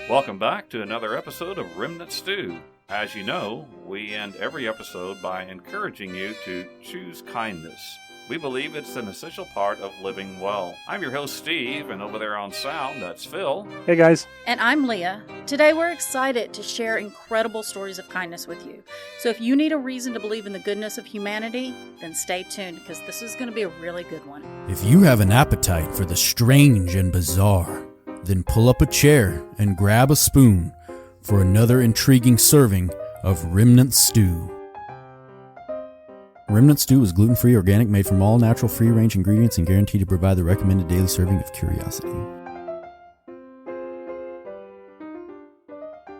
Welcome back to another episode of Remnant Stew. As you know, we end every episode by encouraging you to choose kindness. We believe it's an essential part of living well. I'm your host, Steve, and over there on sound, that's Phil. Hey, guys. And I'm Leah. Today we're excited to share incredible stories of kindness with you. So if you need a reason to believe in the goodness of humanity, then stay tuned because this is going to be a really good one. If you have an appetite for the strange and bizarre, then pull up a chair and grab a spoon for another intriguing serving of Remnant Stew. Remnant Stew is gluten-free, organic, made from all natural, free-range ingredients, and guaranteed to provide the recommended daily serving of curiosity.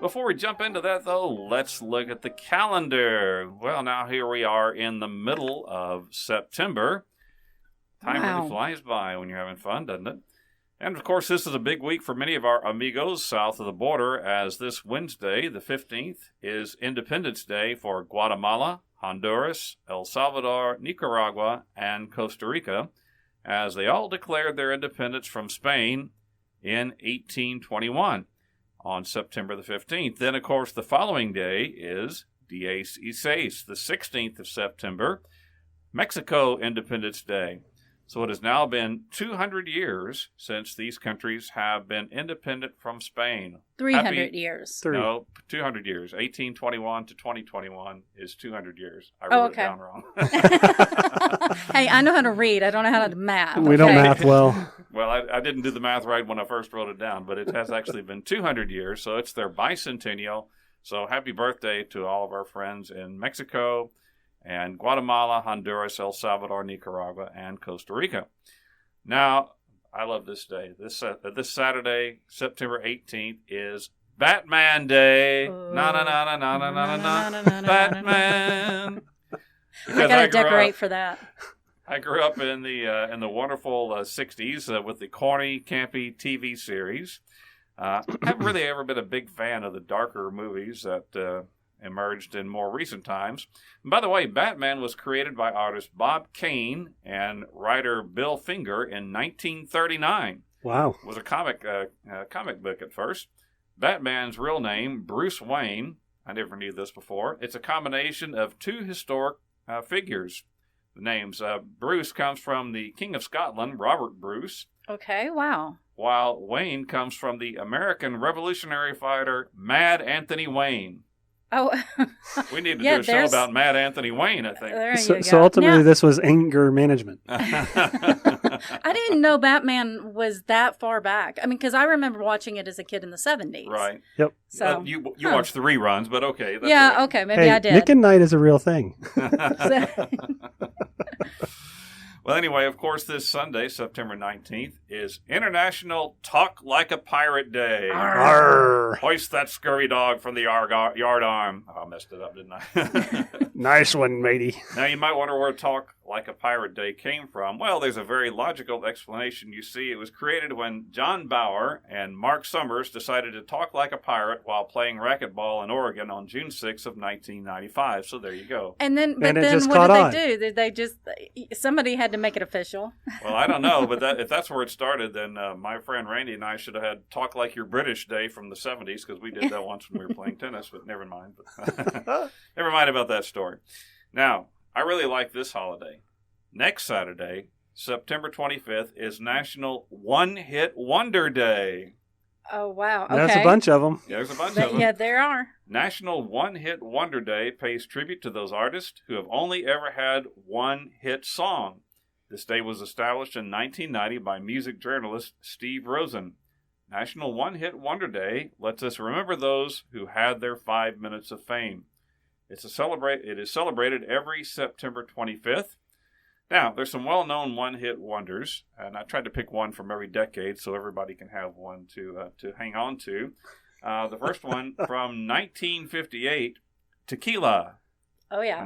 Before we jump into that, though, let's look at the calendar. Well, now here we are in the middle of September. Time really flies by when you're having fun, doesn't it? And, of course, this is a big week for many of our amigos south of the border, as this Wednesday, the 15th, is Independence Day for Guatemala, Honduras, El Salvador, Nicaragua, and Costa Rica, as they all declared their independence from Spain in 1821 on September the 15th. Then, of course, the following day is Diez y Seis, the 16th of September, Mexico Independence Day. So it has now been 200 years since these countries have been independent from Spain. 300 years. No, 200 years. 1821 to 2021 is 200 years. I wrote it down wrong. Hey, I know how to read. I don't know how to math. We don't math well. Well, I didn't do the math right when I first wrote it down, but it has actually been 200 years, so it's their bicentennial. So happy birthday to all of our friends in Mexico, and Guatemala, Honduras, El Salvador, Nicaragua, and Costa Rica. Now, I love this day. This Saturday, September 18th, is Batman Day. Batman. I gotta decorate for that. I grew up in the wonderful 60s with the corny, campy TV series. I haven't really ever been a big fan of the darker movies that emerged in more recent times. And by the way, Batman was created by artist Bob Kane and writer Bill Finger in 1939. Wow. It was a comic book at first. Batman's real name, Bruce Wayne. I never knew this before. It's a combination of two historic figures. The names, Bruce comes from the King of Scotland, Robert Bruce. Okay, wow. While Wayne comes from the American Revolutionary fighter, Mad Anthony Wayne. Oh, we need to do a show about Mad Anthony Wayne, I think. There you go. So ultimately, this was anger management. I didn't know Batman was that far back. I mean, because I remember watching it as a kid in the 70s. Right. Yep. So you watched the reruns, but okay. That's yeah, right. okay, maybe I did. Nick and Night is a real thing. Well, anyway, of course, this Sunday, September 19th, is International Talk Like a Pirate Day. Arr. Hoist that scurry dog from the yard arm. Oh, I messed it up, didn't I? Nice one, matey. Now, you might wonder where Talk Like a Pirate Day came from. Well, there's a very logical explanation. You see, it was created when John Bauer and Mark Summers decided to talk like a pirate while playing racquetball in Oregon on June 6th of 1995. So there you go. And then, what did they do? Did they just, somebody had to make it official? Well, I don't know, but if that's where it started, then my friend Randy and I should have had Talk Like You're British Day from the 70s, because we did that once when we were playing tennis, but never mind. Never mind about that story. Now, I really like this holiday. Next Saturday, September 25th, is National One Hit Wonder Day. Oh, wow. Okay. There's a bunch of them. Yeah, there's a bunch of them. Yeah, there are. National One Hit Wonder Day pays tribute to those artists who have only ever had one hit song. This day was established in 1990 by music journalist Steve Rosen. National One Hit Wonder Day lets us remember those who had their 5 minutes of fame. It is celebrated every September 25th. Now, there's some well-known one-hit wonders, and I tried to pick one from every decade so everybody can have one to hang on to. The first one from 1958, Tequila. Oh, yeah.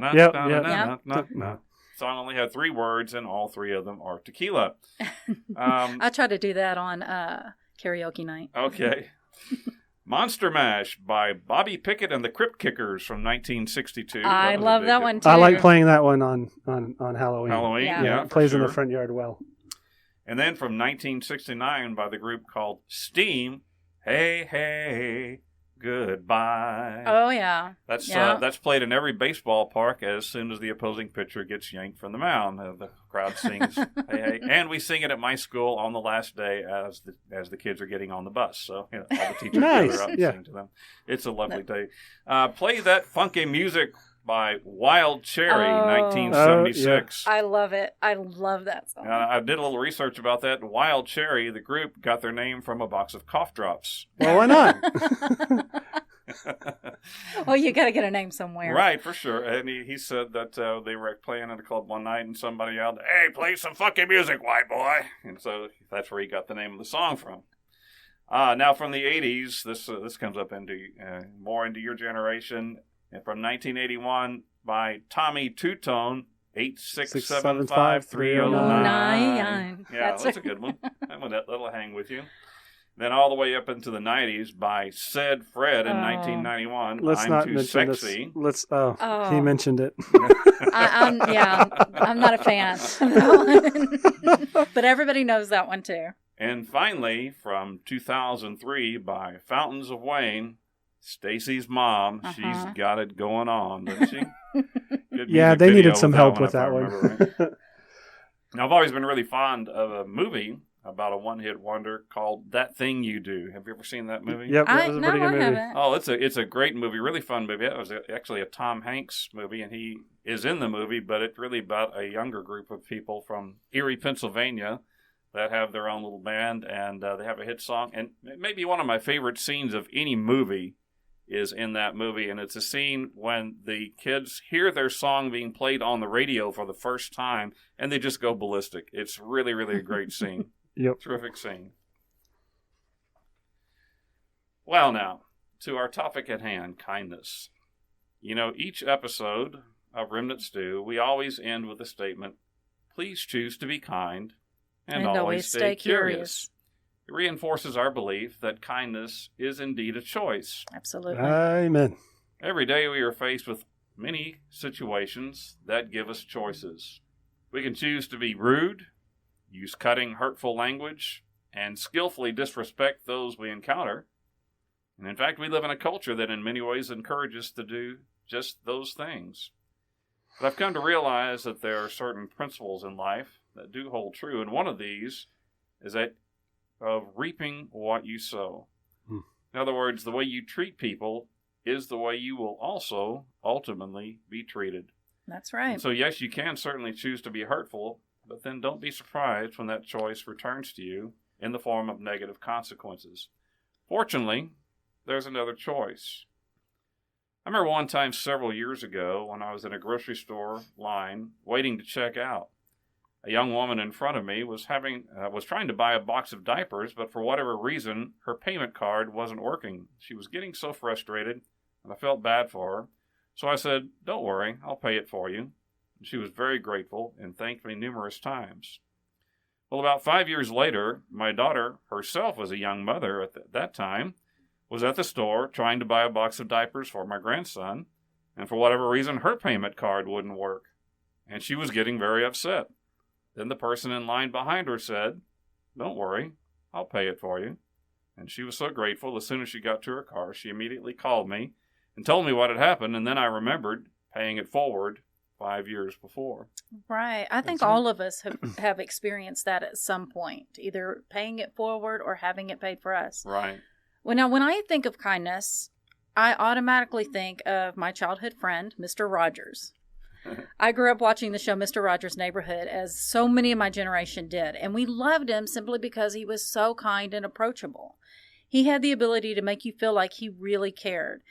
The song only had 3 words, and all 3 of them are tequila. I tried to do that on karaoke night. Okay. Monster Mash by Bobby Pickett and the Crypt Kickers from 1962. I love that one, too. I like playing that one on Halloween. Halloween, yeah. It plays in the front yard well. And then from 1969 by the group called Steam, Hey, hey, goodbye. Oh, yeah. That's played in every baseball park as soon as the opposing pitcher gets yanked from the mound. The crowd sings, hey, hey. And we sing it at my school on the last day as the kids are getting on the bus. So all the teachers gather up and sing to them. It's a lovely day. Play that funky music by Wild Cherry, 1976. I love it. I love that song. I did a little research about that. Wild Cherry, the group, got their name from a box of cough drops. Well, why not? Well, you got to get a name somewhere. Right, for sure. And he said that they were playing at a club one night and somebody yelled, "Hey, play some funky music, white boy." And so that's where he got the name of the song from. Now, from the 80s, this comes up into more into your generation. And from 1981 by Tommy Two-Tone, 8675309. Yeah, that's a good one. That'll hang with you. Then all the way up into the 90s by Said Fred in 1991. I'm Too Sexy. He mentioned it. I'm not a fan of that one. But everybody knows that one too. And finally, from 2003 by Fountains of Wayne, Stacy's Mom. She's got it going on, doesn't she? Yeah, they needed some help with that one. Right. Now, I've always been really fond of a movie about a one-hit wonder called That Thing You Do. Have you ever seen that movie? Yep, that was a pretty good movie. Haven't. Oh, it's a great movie, really fun movie. It was actually a Tom Hanks movie, and he is in the movie, but it's really about a younger group of people from Erie, Pennsylvania, that have their own little band, and they have a hit song. And maybe one of my favorite scenes of any movie is in that movie, and it's a scene when the kids hear their song being played on the radio for the first time, and they just go ballistic. It's really, really a great scene. Yep. Terrific scene. Well, now, to our topic at hand, kindness. Each episode of Remnant Stew, we always end with a statement, please choose to be kind and always stay curious. It reinforces our belief that kindness is indeed a choice. Absolutely. Amen. Every day we are faced with many situations that give us choices. We can choose to be rude, use cutting, hurtful language, and skillfully disrespect those we encounter. And in fact, we live in a culture that in many ways encourages us to do just those things. But I've come to realize that there are certain principles in life that do hold true, and one of these is that of reaping what you sow. In other words, the way you treat people is the way you will also ultimately be treated. That's right. And so yes, you can certainly choose to be hurtful, but then don't be surprised when that choice returns to you in the form of negative consequences. Fortunately, there's another choice. I remember one time several years ago when I was in a grocery store line waiting to check out. A young woman in front of me was trying to buy a box of diapers, but for whatever reason, her payment card wasn't working. She was getting so frustrated, and I felt bad for her. So I said, "Don't worry, I'll pay it for you." And she was very grateful and thanked me numerous times. Well, about 5 years later, my daughter herself was a young mother at that time, was at the store trying to buy a box of diapers for my grandson, and for whatever reason, her payment card wouldn't work, and she was getting very upset. Then the person in line behind her said, "Don't worry, I'll pay it for you." And she was so grateful, as soon as she got to her car, she immediately called me and told me what had happened, and then I remembered paying it forward 5 years before. Right. I think all of us have experienced that at some point, either paying it forward or having it paid for us. Right. Well, now, when I think of kindness, I automatically think of my childhood friend, Mr. Rogers. I grew up watching the show Mr. Rogers' Neighborhood, as so many of my generation did, and we loved him simply because he was so kind and approachable. He had the ability to make you feel like he really cared.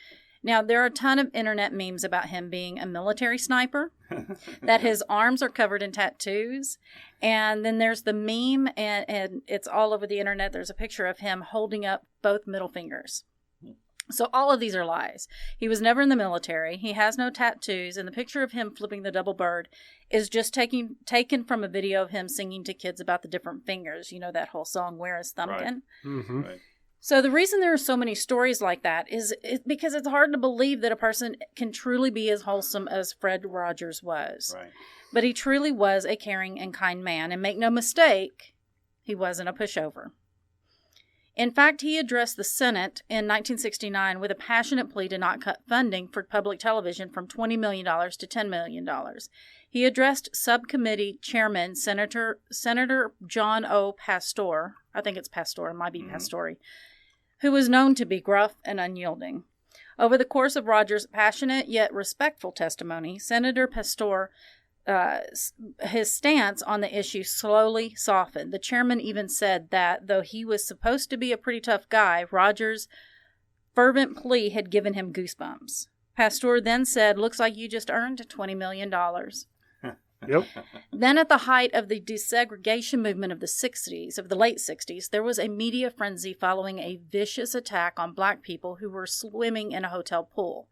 Now, there are a ton of internet memes about him being a military sniper, that his arms are covered in tattoos, and then there's the meme, and it's all over the internet. There's a picture of him holding up both middle fingers. So all of these are lies. He was never in the military. He has no tattoos. And the picture of him flipping the double bird is just taken from a video of him singing to kids about the different fingers. You know that whole song, "Where is Thumbkin?" Right. Mm-hmm. Right. So the reason there are so many stories like that is because it's hard to believe that a person can truly be as wholesome as Fred Rogers was. Right. But he truly was a caring and kind man. And make no mistake, he wasn't a pushover. In fact, he addressed the Senate in 1969 with a passionate plea to not cut funding for public television from $20 million to $10 million. He addressed subcommittee chairman Senator John O. Pastor, I think it's Pastor, it might be Pastori, who was known to be gruff and unyielding. Over the course of Rogers' passionate yet respectful testimony, Senator Pastor his stance on the issue slowly softened. The chairman even said that, though he was supposed to be a pretty tough guy, Rogers' fervent plea had given him goosebumps. Pastor then said, "Looks like you just earned $20 million. Yep. Then at the height of the desegregation movement of the late 60s, there was a media frenzy following a vicious attack on black people who were swimming in a hotel pool.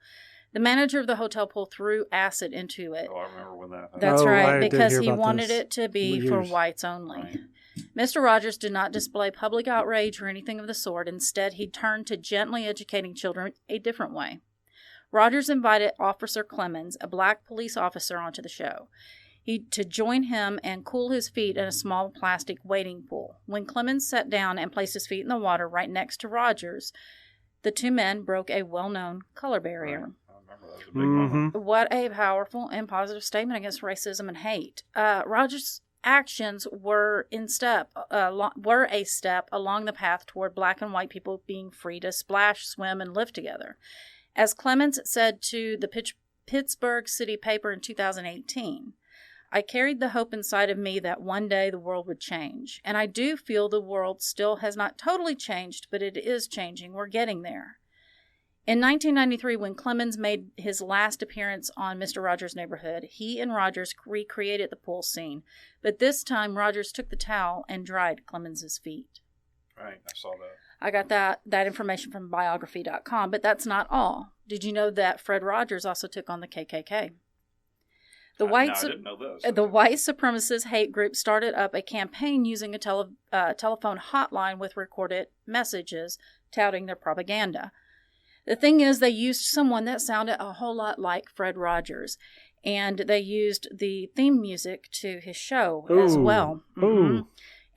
The manager of the hotel pool threw acid into it. Oh, I remember when that happened. That's right, because he wanted it to be for whites only. Right. Mr. Rogers did not display public outrage or anything of the sort. Instead, he turned to gently educating children a different way. Rogers invited Officer Clemens, a black police officer, onto the show, to join him and cool his feet in a small plastic wading pool. When Clemens sat down and placed his feet in the water right next to Rogers, the two men broke a well-known color barrier. Right. That was a big moment. What a powerful and positive statement against racism and hate. Rogers' actions were a step along the path toward black and white people being free to splash, swim, and live together. As Clemens said to the Pittsburgh City paper in 2018, "I carried the hope inside of me that one day the world would change. And I do feel the world still has not totally changed, but it is changing. We're getting there." In 1993, when Clemens made his last appearance on Mr. Rogers' Neighborhood, he and Rogers recreated the pool scene. But this time, Rogers took the towel and dried Clemens' feet. Right, I saw that. I got that information from biography.com, but that's not all. Did you know that Fred Rogers also took on the KKK? I didn't know this. The white supremacist hate group started up a campaign using a telephone hotline with recorded messages touting their propaganda. The thing is, they used someone that sounded a whole lot like Fred Rogers, and they used the theme music to his show as well,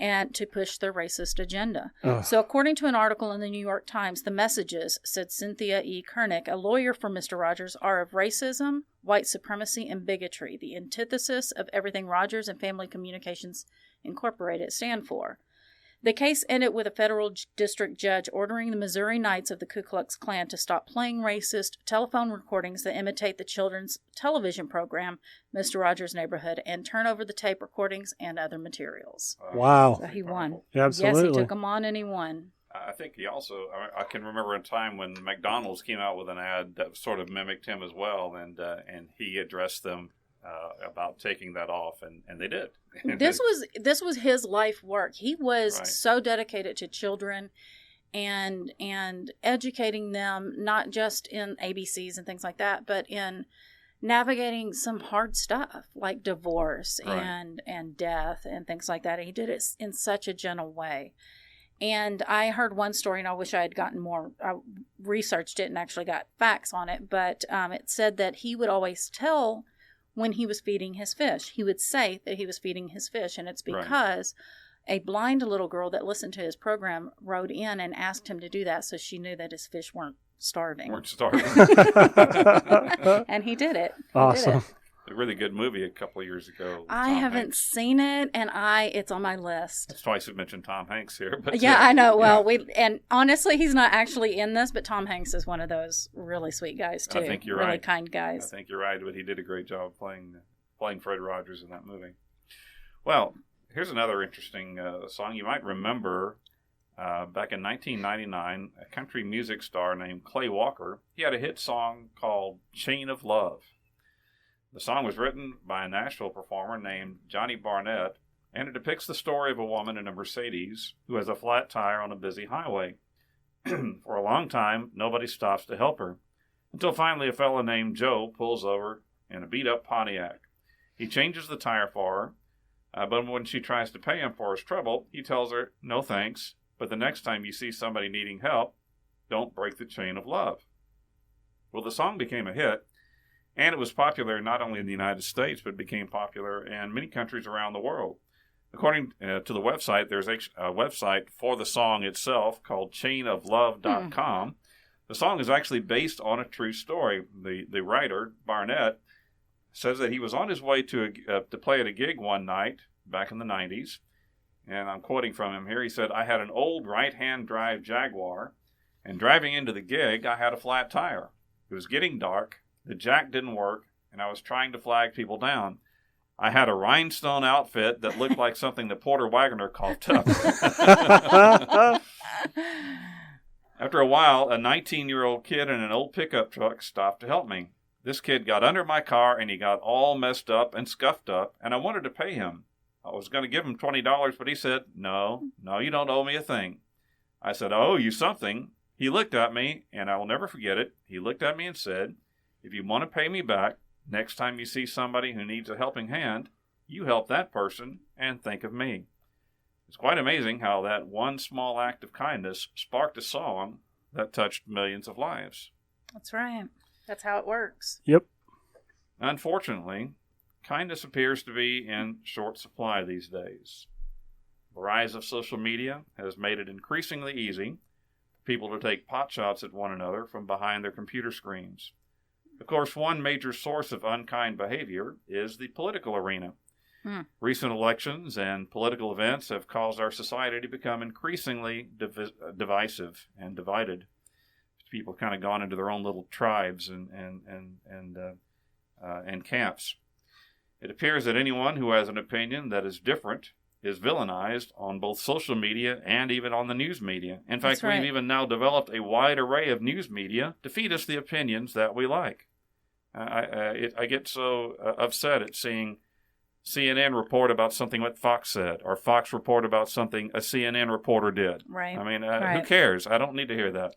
and to push their racist agenda. So according to an article in the New York Times, the messages, said Cynthia E. Kernick, a lawyer for Mr. Rogers, are of racism, white supremacy, and bigotry, the antithesis of everything Rogers and Family Communications Incorporated stand for. The case ended with a federal district judge ordering the Missouri Knights of the Ku Klux Klan to stop playing racist telephone recordings that imitate the children's television program, Mr. Rogers' Neighborhood, and turn over the tape recordings and other materials. Wow. So he won. Absolutely. Yes, he took them on and he won. I think he also, I can remember a time when McDonald's came out with an ad that sort of mimicked him as well, and he addressed them about taking that off, and they did. This was his life work. He was so dedicated to children and educating them, not just in ABCs and things like that, but in navigating some hard stuff like divorce and death and things like that. And he did it in such a gentle way. And I heard one story, and I wish I had gotten more, I researched it and actually got facts on it, but it said that he would always tell when he was feeding his fish. He would say that he was feeding his fish, and it's because a blind little girl that listened to his program wrote in and asked him to do that, so she knew that his fish weren't starving. And he did it. Awesome. A really good movie a couple of years ago. I haven't seen it, and it's on my list. It's twice we've mentioned Tom Hanks here. But yeah, I know. Well, and honestly, he's not actually in this, but Tom Hanks is one of those really sweet guys, too. I think you're really right. kind guys. I think you're right, but he did a great job playing Fred Rogers in that movie. Well, here's another interesting song you might remember. Back in 1999, a country music star named Clay Walker, he had a hit song called Chain of Love. The song was written by a Nashville performer named Johnny Barnett, and it depicts the story of a woman in a Mercedes who has a flat tire on a busy highway. For a long time, nobody stops to help her, until finally a fellow named Joe pulls over in a beat-up Pontiac. He changes the tire for her, but when she tries to pay him for his trouble, he tells her, "No thanks, but the next time you see somebody needing help, don't break the chain of love." Well, the song became a hit, and it was popular not only in the United States, but became popular in many countries around the world. According to the website, there's a website for the song itself called chainoflove.com. The song is actually based on a true story. The writer, Barnett, says that he was on his way to play at a gig one night back in the 90s. And I'm quoting from him here. He said, "I had an old right-hand drive Jaguar, and driving into the gig, I had a flat tire. It was getting dark, the jack didn't work, and I was trying to flag people down. I had a rhinestone outfit that looked like something that Porter Wagoner coughed up." After a while, a 19-year-old kid in an old pickup truck stopped to help me. This kid got under my car, and he got all messed up and scuffed up, and I wanted to pay him. I was going to give him $20, but he said, no, you don't owe me a thing. I said, "I owe you something." He looked at me, and I will never forget it. He looked at me and said, "If you want to pay me back, next time you see somebody who needs a helping hand, you help that person and think of me." It's quite amazing how that one small act of kindness sparked a song that touched millions of lives. That's right. That's how it works. Yep. Unfortunately, kindness appears to be in short supply these days. The rise of social media has made it increasingly easy for people to take potshots at one another from behind their computer screens. Of course, one major source of unkind behavior is the political arena. Recent elections and political events have caused our society to become increasingly divisive and divided. People kind of gone into their own little tribes and camps. It appears that anyone who has an opinion that is different is villainized on both social media and even on the news media. In fact, we've even now developed a wide array of news media to feed us the opinions that we like. I get so upset at seeing CNN report about something what Fox said, or Fox report about something a CNN reporter did. Right. I mean, who cares? I don't need to hear that.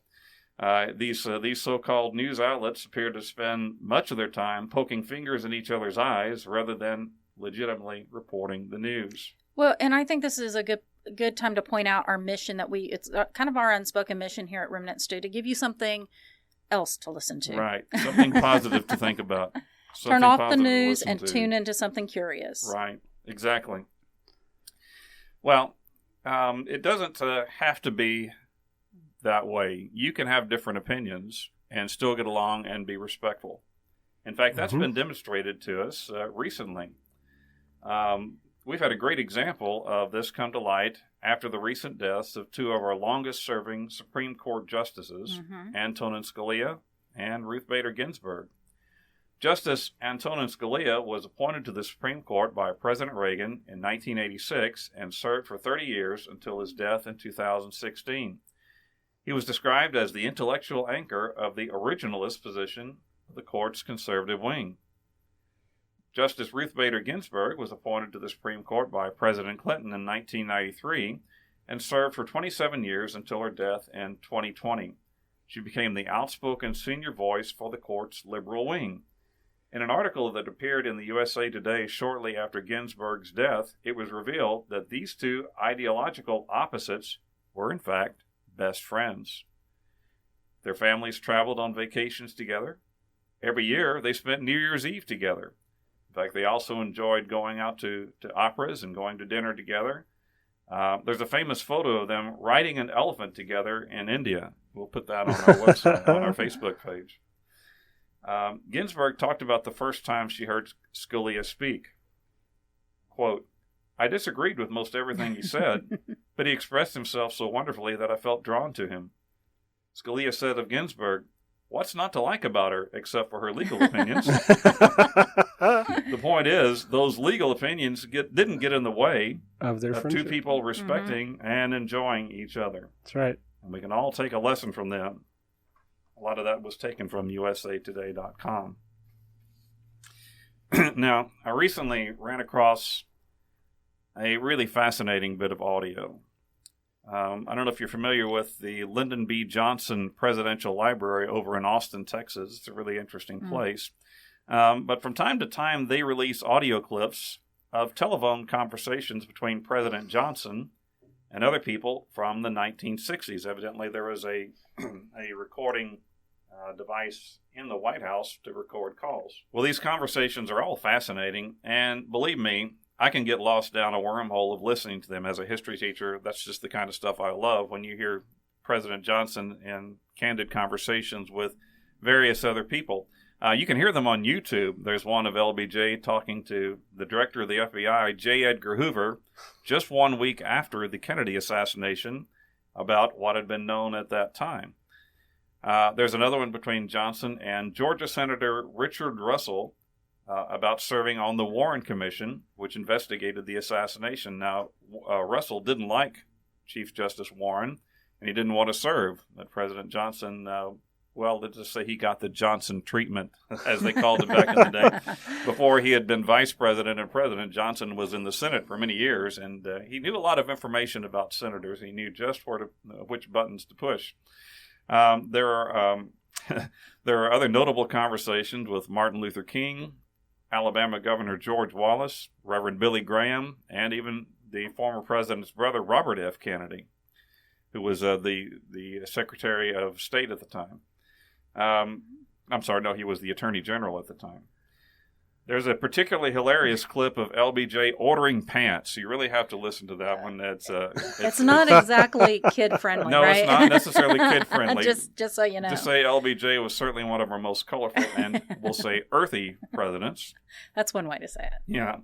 These so-called news outlets appear to spend much of their time poking fingers in each other's eyes rather than legitimately reporting the news. Well, and I think this is a good time to point out our mission it's kind of our unspoken mission here at Remnant Stew, to give you something else to listen to. Right. Something positive to think about. Turn off the news and tune into something curious. Right. Exactly. Well, it doesn't have to be that way. You can have different opinions and still get along and be respectful. In fact, that's been demonstrated to us recently. We've had a great example of this come to light after the recent deaths of two of our longest-serving Supreme Court justices, Antonin Scalia and Ruth Bader Ginsburg. Justice Antonin Scalia was appointed to the Supreme Court by President Reagan in 1986 and served for 30 years until his death in 2016. He was described as the intellectual anchor of the originalist position of the court's conservative wing. Justice Ruth Bader Ginsburg was appointed to the Supreme Court by President Clinton in 1993 and served for 27 years until her death in 2020. She became the outspoken senior voice for the court's liberal wing. In an article that appeared in the USA Today shortly after Ginsburg's death, it was revealed that these two ideological opposites were, in fact, best friends. Their families traveled on vacations together. Every year, they spent New Year's Eve together. In fact, they also enjoyed going out to operas and going to dinner together. There's a famous photo of them riding an elephant together in India. We'll put that on our website, on our Facebook page. Ginsburg talked about the first time she heard Scalia speak. Quote, "I disagreed with most everything he said, but he expressed himself so wonderfully that I felt drawn to him." Scalia said of Ginsburg, "What's not to like about her, except for her legal opinions?" The point is, those legal opinions didn't get in the way of their two people respecting and enjoying each other. That's right. And we can all take a lesson from them. A lot of that was taken from usatoday.com. Now, I recently ran across a really fascinating bit of audio. I don't know if you're familiar with the Lyndon B. Johnson Presidential Library over in Austin, Texas. It's a really interesting place. But from time to time, they release audio clips of telephone conversations between President Johnson and other people from the 1960s. Evidently, there was a recording device in the White House to record calls. Well, these conversations are all fascinating, and believe me, I can get lost down a wormhole of listening to them as a history teacher. That's just the kind of stuff I love when you hear President Johnson in candid conversations with various other people. You can hear them on YouTube. There's one of LBJ talking to the director of the FBI, J. Edgar Hoover, just 1 week after the Kennedy assassination, about what had been known at that time. There's another one between Johnson and Georgia Senator Richard Russell about serving on the Warren Commission, which investigated the assassination. Now, Russell didn't like Chief Justice Warren, and he didn't want to serve. But President Johnson, let's just say he got the Johnson treatment, as they called it back in the day. Before he had been vice president and president, Johnson was in the Senate for many years, and he knew a lot of information about senators. He knew just which buttons to push. There are other notable conversations with Martin Luther King, Alabama Governor George Wallace, Reverend Billy Graham, and even the former president's brother, Robert F. Kennedy, who was the Secretary of State at the time. He was the Attorney General at the time. There's a particularly hilarious clip of LBJ ordering pants. You really have to listen to that one. It's not exactly kid-friendly, no, right? It's not necessarily kid-friendly. just so you know. Just say LBJ was certainly one of our most colorful and, we'll say, earthy presidents. That's one way to say it. Yeah.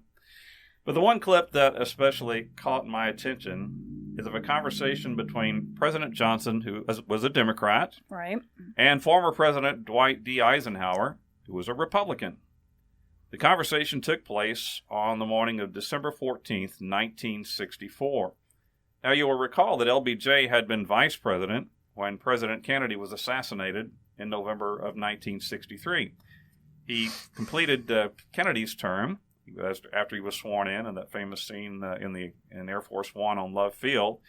But the one clip that especially caught my attention is of a conversation between President Johnson, who was a Democrat, right, and former President Dwight D. Eisenhower, who was a Republican. The conversation took place on the morning of December 14th, 1964. Now, you will recall that LBJ had been vice president when President Kennedy was assassinated in November of 1963. He completed Kennedy's term after he was sworn in that famous scene in Air Force One on Love Field.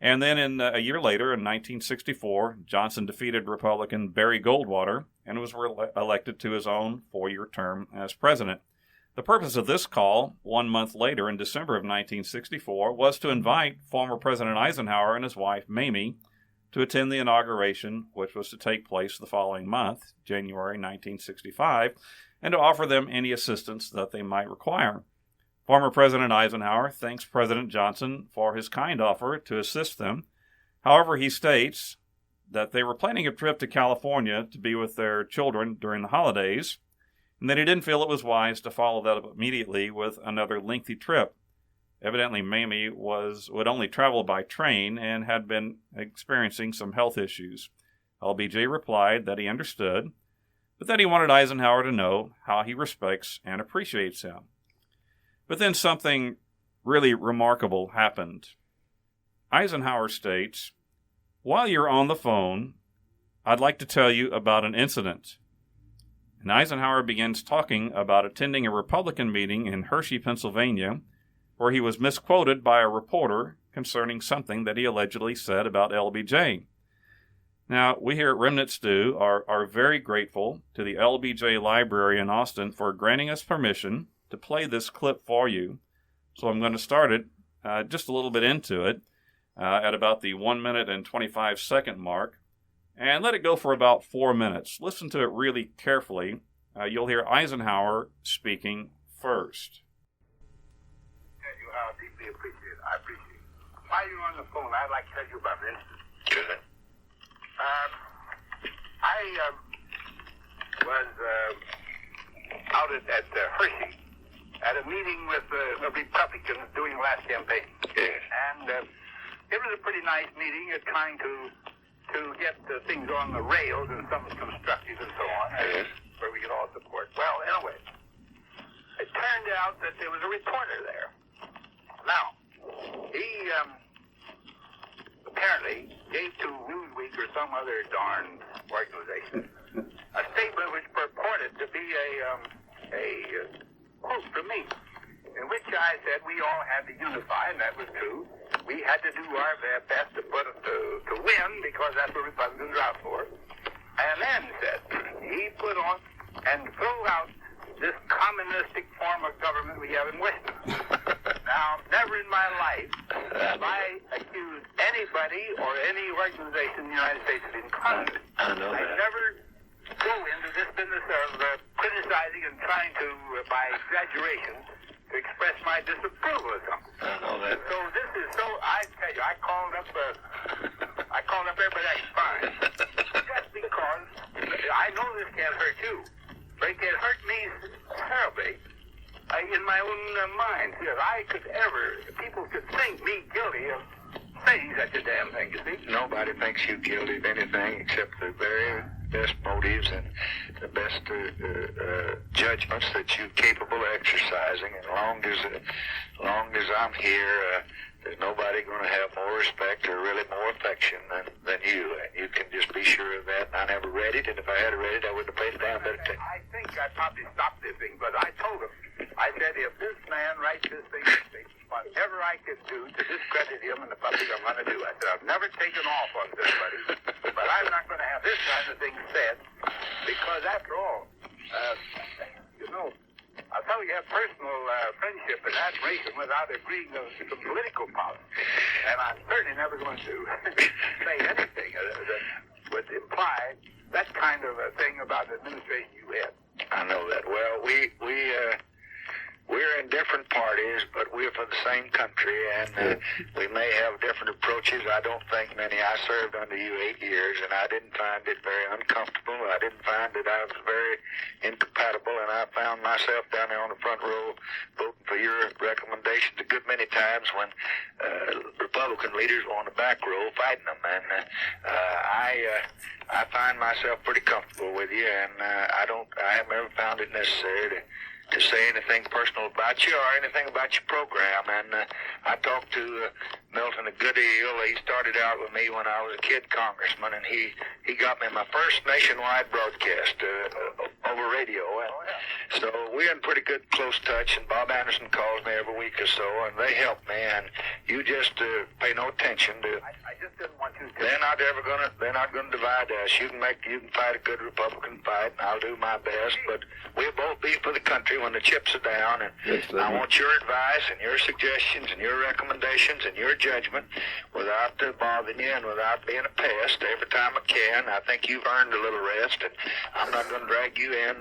And then a year later, in 1964, Johnson defeated Republican Barry Goldwater and was elected to his own 4-year term as president. The purpose of this call, 1 month later in December of 1964, was to invite former President Eisenhower and his wife, Mamie, to attend the inauguration, which was to take place the following month, January 1965, and to offer them any assistance that they might require. Former President Eisenhower thanks President Johnson for his kind offer to assist them. However, he states that they were planning a trip to California to be with their children during the holidays, and that he didn't feel it was wise to follow that up immediately with another lengthy trip. Evidently, Mamie would only travel by train and had been experiencing some health issues. LBJ replied that he understood, but that he wanted Eisenhower to know how he respects and appreciates him. But then something really remarkable happened. Eisenhower states, "While you're on the phone, I'd like to tell you about an incident." And Eisenhower begins talking about attending a Republican meeting in Hershey, Pennsylvania, where he was misquoted by a reporter concerning something that he allegedly said about LBJ. Now, we here at Remnant Stew are very grateful to the LBJ Library in Austin for granting us permission to play this clip for you. So I'm going to start it just a little bit into it at about the 1 minute and 25 second mark and let it go for about 4 minutes. Listen to it really carefully. You'll hear Eisenhower speaking first. Tell you how deeply appreciated. I appreciate it. While you're on the phone, I'd like to tell you about an incident. I was out at Hershey at a meeting with the Republicans doing the last campaign. Yes. And it was a pretty nice meeting, trying to get things on the rails and something constructive and so on, yes, where we could all support. Well, anyway, it turned out that there was a reporter there. Now, he apparently gave to Newsweek or some other darn organization a statement which purported to be a quote from me, in which I said we all had to unify, and that was true. We had to do our best to win, because that's what Republicans are out for. And then said he put on and threw out this communistic form of government we have in Western. Now, never in my life have I accused anybody or any organization in the United States of being communist. I never go into this business of criticizing and trying to, by exaggeration, to express my disapproval of something. I know that. So this is so, I tell you, I called up everybody I could find. Just because I know this can't hurt you, but it can hurt me terribly in my own mind. If people could think me guilty of saying such a damn thing, you see. Nobody thinks you guilty of anything except the very best motives and the best judgments that you're capable of exercising. And long as I'm here, there's nobody going to have more respect or really more affection than you. And you can just be sure of that. I never read it, and if I had read it, I wouldn't have paid a damn bit of attention. I think I probably stopped this thing, but I told him, I said, if this man writes this thing, whatever I can do to discredit him in the public, I'm going to do. I said, I've never taken off on somebody, but I'm not going to have this kind of thing said, because after all, I'll tell you, have personal friendship and admiration without agreeing to some political politics. And I'm certainly never going to say anything that would imply that kind of a thing about the administration you had. I know that. Well, we're in different parties, but we're for the same country, and we may have different approaches. I don't think many. I served under you 8 years, and I didn't find it very uncomfortable. I didn't find that I was very incompatible, and I found myself down there on the front row voting for your recommendations a good many times when Republican leaders were on the back row fighting them. And I find myself pretty comfortable with you, and I haven't ever found it necessary to say anything personal about you or anything about your program. And I talked to Milton a good deal. He started out with me when I was a kid congressman, and he got me my first nationwide broadcast over radio. So we're in pretty good close touch, and Bob Anderson calls me every week or so, and they help me, and you just pay no attention to. I just didn't want you to. They're not gonna divide us. You can fight a good Republican fight, and I'll do my best, but we'll both be for the country when the chips are down, and I want your advice and your suggestions and your recommendations and your judgment without bothering you and without being a pest every time I can. I think you've earned a little rest, and I'm not going to drag you in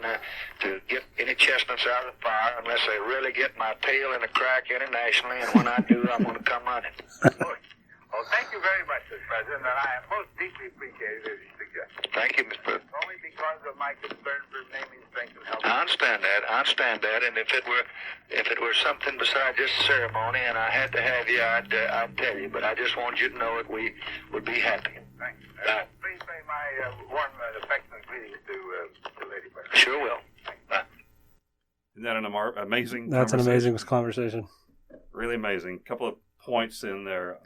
to get any chestnuts out of the fire unless I really get my tail in a crack internationally, and when I do, I'm going to come running. Well, thank you very much, Mr. President, and I most deeply appreciate your suggestion. Thank you, Mr. President. Only because of my concern for naming, strength, and health. I understand that, and if it were something besides just a ceremony, and I had to have you, I'd tell you. But I just wanted you to know that we would be happy. Thanks. Please say my warm and affectionate greetings to Lady President. Sure will. Bye. Isn't that an amazing? That's an amazing conversation. Really amazing. A couple of points in there.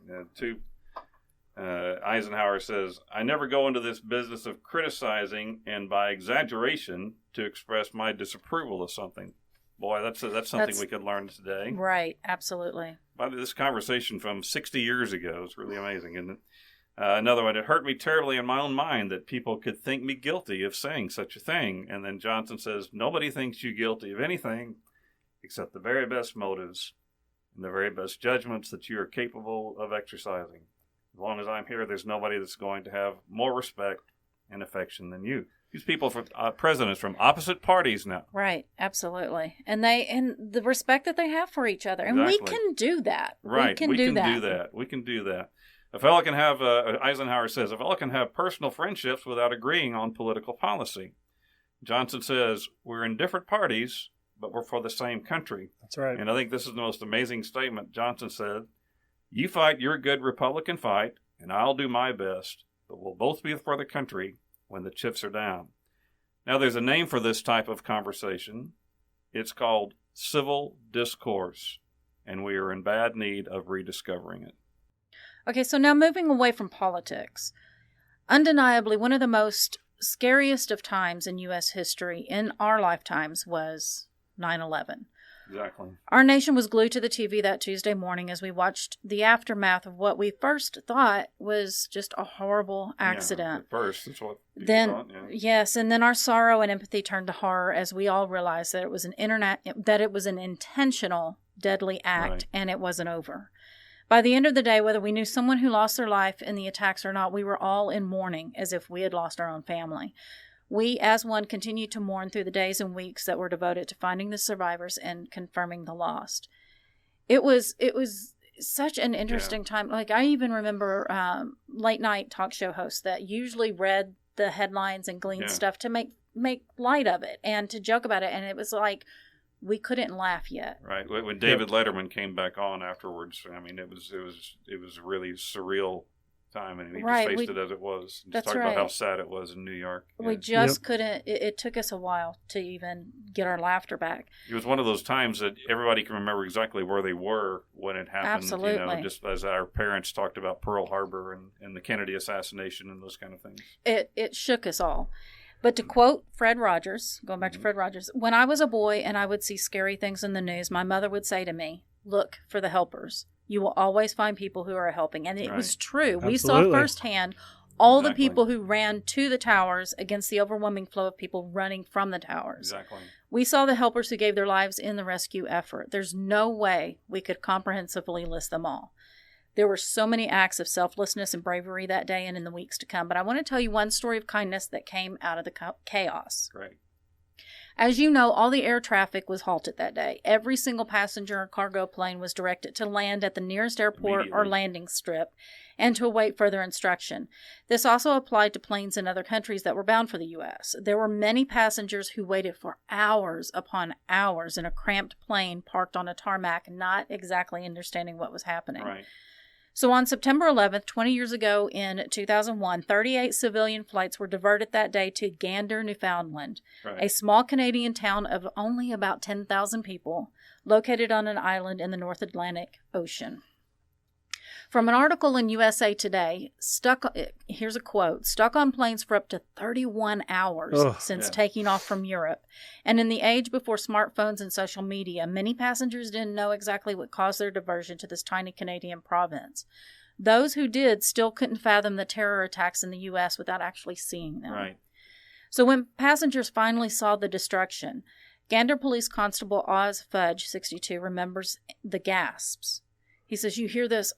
Eisenhower says, I never go into this business of criticizing and by exaggeration to express my disapproval of something. Boy, that's something we could learn today. Right, absolutely. By this conversation from 60 years ago is really amazing, isn't it? Another one, it hurt me terribly in my own mind that people could think me guilty of saying such a thing. And then Johnson says, nobody thinks you guilty of anything except the very best motives and the very best judgments that you are capable of exercising. As long as I'm here, there's nobody that's going to have more respect and affection than you. These people for presidents from opposite parties now. Right, absolutely. And the respect that they have for each other. And Exactly. we can do that. Right, We can do that. We can do that. A fellow can have, Eisenhower says, a fellow can have personal friendships without agreeing on political policy. Johnson says, we're in different parties, but we're for the same country. That's right. And I think this is the most amazing statement. Johnson said, you fight your good Republican fight, and I'll do my best, but we'll both be for the country when the chips are down. Now, there's a name for this type of conversation. It's called civil discourse, and we are in bad need of rediscovering it. Okay, so now moving away from politics. Undeniably, one of the most scariest of times in U.S. history in our lifetimes was 9/11. Exactly. Our nation was glued to the TV that Tuesday morning as we watched the aftermath of what we first thought was just a horrible accident. Yeah, at first, that's what people Then, thought, yeah. yes, and then our sorrow and empathy turned to horror as we all realized that it was an intentional, deadly act, Right. and it wasn't over. By the end of the day, whether we knew someone who lost their life in the attacks or not, we were all in mourning as if we had lost our own family. We, as one, continue to mourn through the days and weeks that were devoted to finding the survivors and confirming the lost. It was such an interesting time. Like, I even remember late night talk show hosts that usually read the headlines and gleaned stuff to make light of it and to joke about it. And it was like, we couldn't laugh yet. Right. When David Letterman came back on afterwards, I mean, it was really surreal time, and he just faced it as it was. Just talked about how sad it was in New York. We just couldn't. It took us a while to even get our laughter back. It was one of those times that everybody can remember exactly where they were when it happened. Absolutely. You know, just as our parents talked about Pearl Harbor and the Kennedy assassination and those kind of things. It shook us all. But to quote Fred Rogers, going back to Fred Rogers, when I was a boy and I would see scary things in the news, my mother would say to me, "Look for the helpers. You will always find people who are helping." And it was true. Absolutely. We saw firsthand all the people who ran to the towers against the overwhelming flow of people running from the towers. Exactly. We saw the helpers who gave their lives in the rescue effort. There's no way we could comprehensively list them all. There were so many acts of selflessness and bravery that day and in the weeks to come. But I want to tell you one story of kindness that came out of the chaos. Right. As you know, all the air traffic was halted that day. Every single passenger and cargo plane was directed to land at the nearest airport or landing strip and to await further instruction. This also applied to planes in other countries that were bound for the U.S. There were many passengers who waited for hours upon hours in a cramped plane parked on a tarmac, not exactly understanding what was happening. Right. So on September 11th, 20 years ago in 2001, 38 civilian flights were diverted that day to Gander, Newfoundland, a small Canadian town of only about 10,000 people, located on an island in the North Atlantic Ocean. From an article in USA Today, here's a quote, "Stuck on planes for up to 31 hours since taking off from Europe. And in the age before smartphones and social media, many passengers didn't know exactly what caused their diversion to this tiny Canadian province. Those who did still couldn't fathom the terror attacks in the U.S. without actually seeing them." Right. So when passengers finally saw the destruction, Gander Police Constable Oz Fudge, 62, remembers the gasps. He says, "You hear this,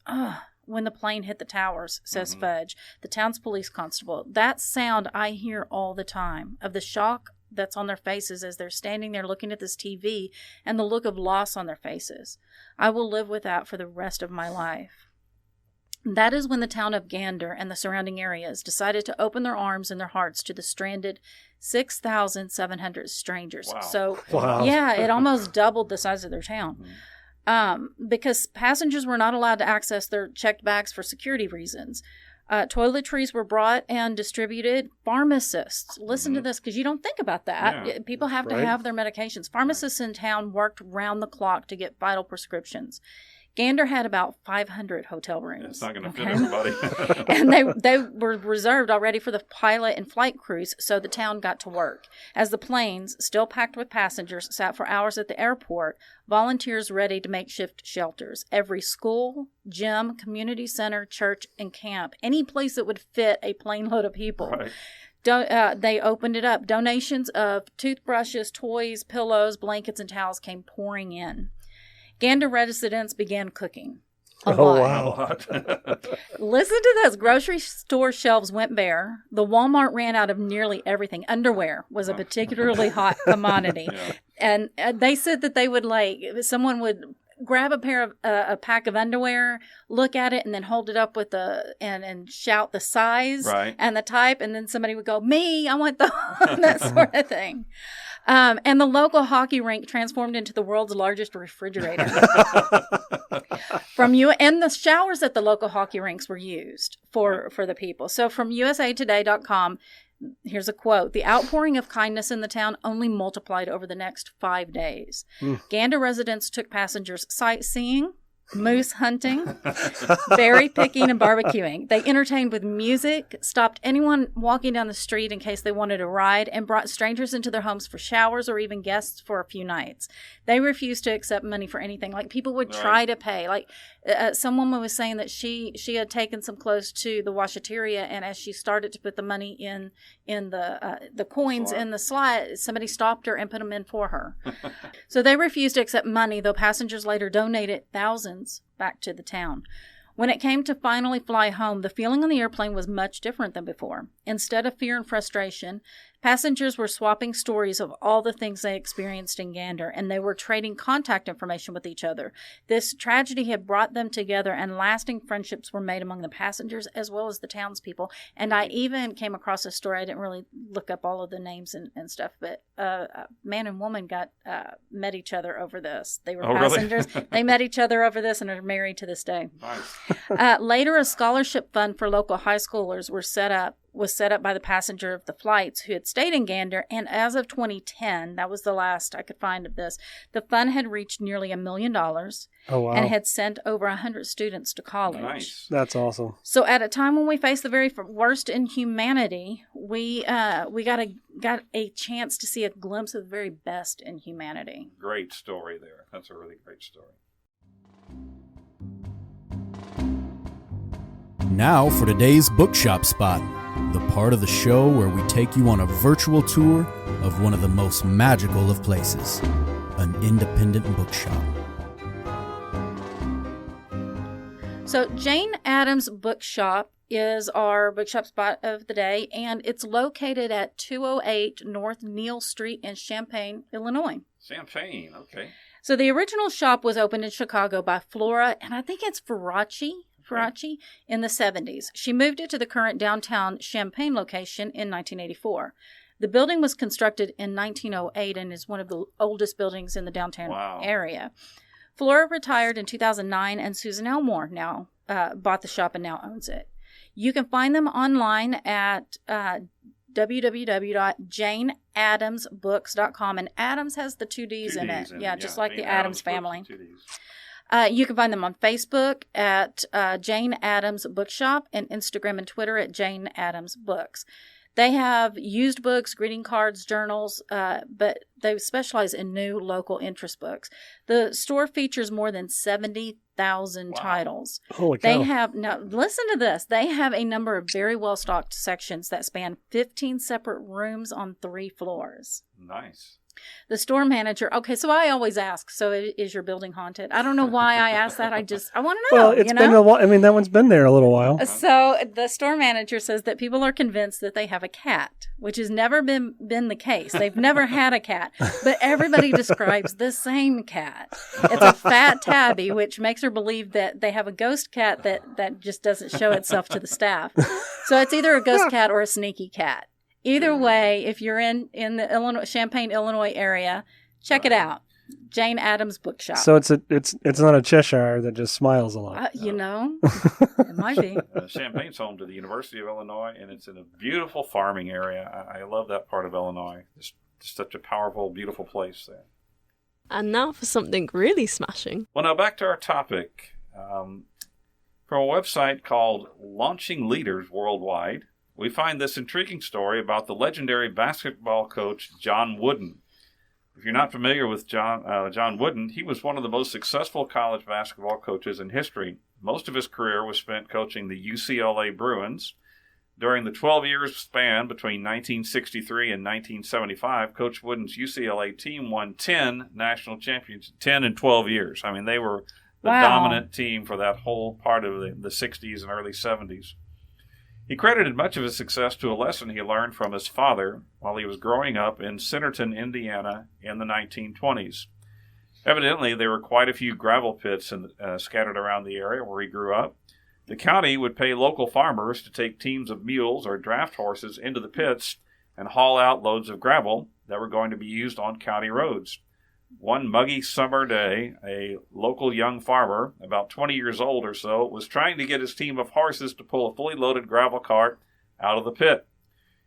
when the plane hit the towers," says Fudge, the town's police constable. "That sound I hear all the time, of the shock that's on their faces as they're standing there looking at this TV and the look of loss on their faces. I will live with that for the rest of my life." That is when the town of Gander and the surrounding areas decided to open their arms and their hearts to the stranded 6,700 strangers. Wow. So, Wow. yeah, it almost doubled the size of their town. Because passengers were not allowed to access their checked bags for security reasons. Toiletries were brought and distributed. Pharmacists, listen to this, because you don't think about that. Yeah. People have to have their medications. Pharmacists in town worked round the clock to get vital prescriptions. Gander had about 500 hotel rooms. It's not going to fit everybody. And they were reserved already for the pilot and flight crews, so the town got to work. As the planes, still packed with passengers, sat for hours at the airport, volunteers ready to make shift shelters. Every school, gym, community center, church, and camp, any place that would fit a plane load of people. Right. They opened it up. Donations of toothbrushes, toys, pillows, blankets, and towels came pouring in. Gander residents began cooking. A lot. Wow. Listen to this. Grocery store shelves went bare. The Walmart ran out of nearly everything. Underwear was a particularly hot commodity. And they said that they would, someone would grab a pack of underwear, look at it, and then hold it up with and shout the size and the type, and then somebody would go, "Me, I want that sort of thing." And the local hockey rink transformed into the world's largest refrigerator. And the showers at the local hockey rinks were used for the people. So from usatoday.com, here's a quote: "The outpouring of kindness in the town only multiplied over the next 5 days. Gander residents took passengers sightseeing, moose hunting, berry picking, and barbecuing. They entertained with music, stopped anyone walking down the street in case they wanted a ride, and brought strangers into their homes for showers or even guests for a few nights. They refused to accept money for anything. Like, people would try to pay. Like, some woman was saying that she had taken some clothes to the washateria, and as she started to put the money in the coins in the slot, somebody stopped her and put them in for her. So they refused to accept money, though passengers later donated thousands back to the town. When it came to finally fly home, the feeling on the airplane was much different than before. Instead of fear and frustration, Passengers were swapping stories of all the things they experienced in Gander, and they were trading contact information with each other. This tragedy had brought them together, and lasting friendships were made among the passengers as well as the townspeople. And I even came across a story. I didn't really look up all of the names and stuff, but man and woman met each other over this. They were passengers. Really? They met each other over this and are married to this day. Nice. Later, a scholarship fund for local high schoolers was set up by the passenger of the flights who had stayed in Gander, and as of 2010, that was the last I could find of this, the fund had reached nearly $1 million. Oh, wow. And had sent over 100 students to college. Nice. That's awesome. So at a time when we face the very worst in humanity, we got a chance to see a glimpse of the very best in humanity. Great story there. That's a really great story. Now for today's bookshop spot, the part of the show where we take you on a virtual tour of one of the most magical of places, an independent bookshop. So Jane Addams Bookshop is our bookshop spot of the day, and it's located at 208 North Neal Street in Champaign, Illinois. Champaign, okay. So the original shop was opened in Chicago by Flora, and I think it's Faraci, in the 70s. She moved it to the current downtown Champaign location in 1984. The building was constructed in 1908 and is one of the oldest buildings in the downtown area. Flora retired in 2009, and Susan Elmore now bought the shop and now owns it. You can find them online at www.janeaddamsbooks.com, and Addams has the two D's in it. Just like the Addams family. You can find them on Facebook at Jane Addams Bookshop and Instagram and Twitter at Jane Addams Books. They have used books, greeting cards, journals, but they specialize in new local interest books. The store features more than 70,000 titles. Holy cow. They have, now listen to this, they have a number of very well-stocked sections that span 15 separate rooms on 3 floors. Nice. The store manager, okay, so I always ask, so is your building haunted? I don't know why I ask that. I want to know. Well, it's been a while. I mean, that one's been there a little while. So the store manager says that people are convinced that they have a cat, which has never been the case. They've never had a cat, but everybody describes the same cat. It's a fat tabby, which makes her believe that they have a ghost cat that just doesn't show itself to the staff. So it's either a ghost cat or a sneaky cat. Either way, if you're in the Champaign, Illinois area, check it out. Jane Addams Bookshop. So it's not a Cheshire that just smiles a lot. It might be. Champaign's home to the University of Illinois, and it's in a beautiful farming area. I love that part of Illinois. It's such a powerful, beautiful place there. And now for something really smashing. Well, now back to our topic. From a website called Launching Leaders Worldwide, we find this intriguing story about the legendary basketball coach John Wooden. If you're not familiar with John Wooden, he was one of the most successful college basketball coaches in history. Most of his career was spent coaching the UCLA Bruins. During the 12-year span between 1963 and 1975, Coach Wooden's UCLA team won 10 national championships, 10 in 12 years. I mean, they were the dominant team for that whole part of the 60s and early 70s. He credited much of his success to a lesson he learned from his father while he was growing up in Centerton, Indiana in the 1920s. Evidently, there were quite a few gravel pits scattered around the area where he grew up. The county would pay local farmers to take teams of mules or draft horses into the pits and haul out loads of gravel that were going to be used on county roads. One muggy summer day, a local young farmer, about 20 years old or so, was trying to get his team of horses to pull a fully loaded gravel cart out of the pit.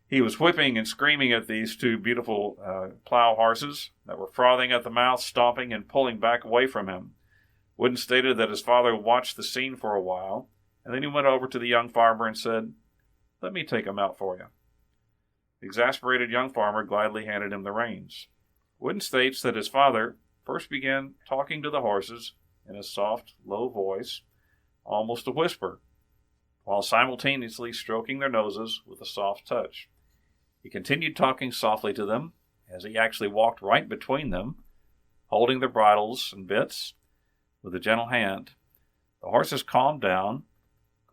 He was whipping and screaming at these two beautiful plow horses that were frothing at the mouth, stomping and pulling back away from him. Wooden stated that his father watched the scene for a while, and then he went over to the young farmer and said, "Let me take him out for you." The exasperated young farmer gladly handed him the reins. Wooden states that his father first began talking to the horses in a soft, low voice, almost a whisper, while simultaneously stroking their noses with a soft touch. He continued talking softly to them as he actually walked right between them, holding their bridles and bits with a gentle hand. The horses calmed down,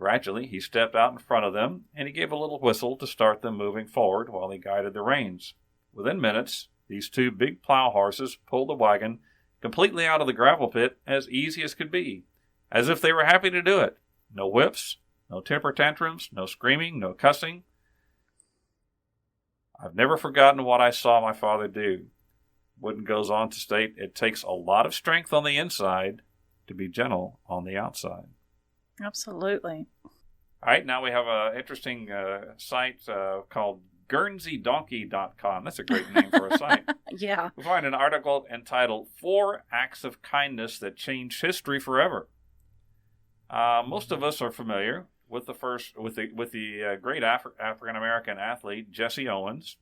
Gradually, he stepped out in front of them, and he gave a little whistle to start them moving forward while he guided the reins. Within minutes, these two big plow horses pulled the wagon completely out of the gravel pit as easy as could be, as if they were happy to do it. No whips, no temper tantrums, no screaming, no cussing. I've never forgotten what I saw my father do. Wooden goes on to state, it takes a lot of strength on the inside to be gentle on the outside. Absolutely. All right, now we have an interesting site called GuernseyDonkey.com. That's a great name for a site. Yeah. We find an article entitled 4 Acts of Kindness That Changed History Forever. Most of us are familiar with the great African-American athlete Jesse Owens,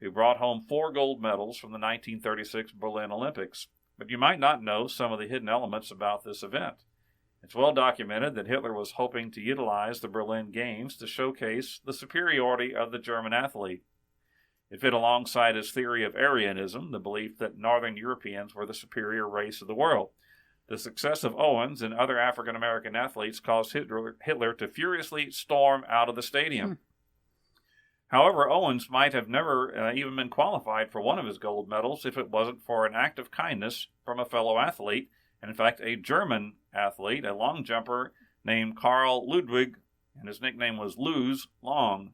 who brought home 4 gold medals from the 1936 Berlin Olympics. But you might not know some of the hidden elements about this event. It's well documented that Hitler was hoping to utilize the Berlin Games to showcase the superiority of the German athlete. It fit alongside his theory of Aryanism, the belief that Northern Europeans were the superior race of the world. The success of Owens and other African-American athletes caused Hitler to furiously storm out of the stadium. However, Owens might have never even been qualified for one of his gold medals if it wasn't for an act of kindness from a fellow athlete, and in fact a German athlete, a long jumper named Karl Ludwig, and his nickname was Luz Long.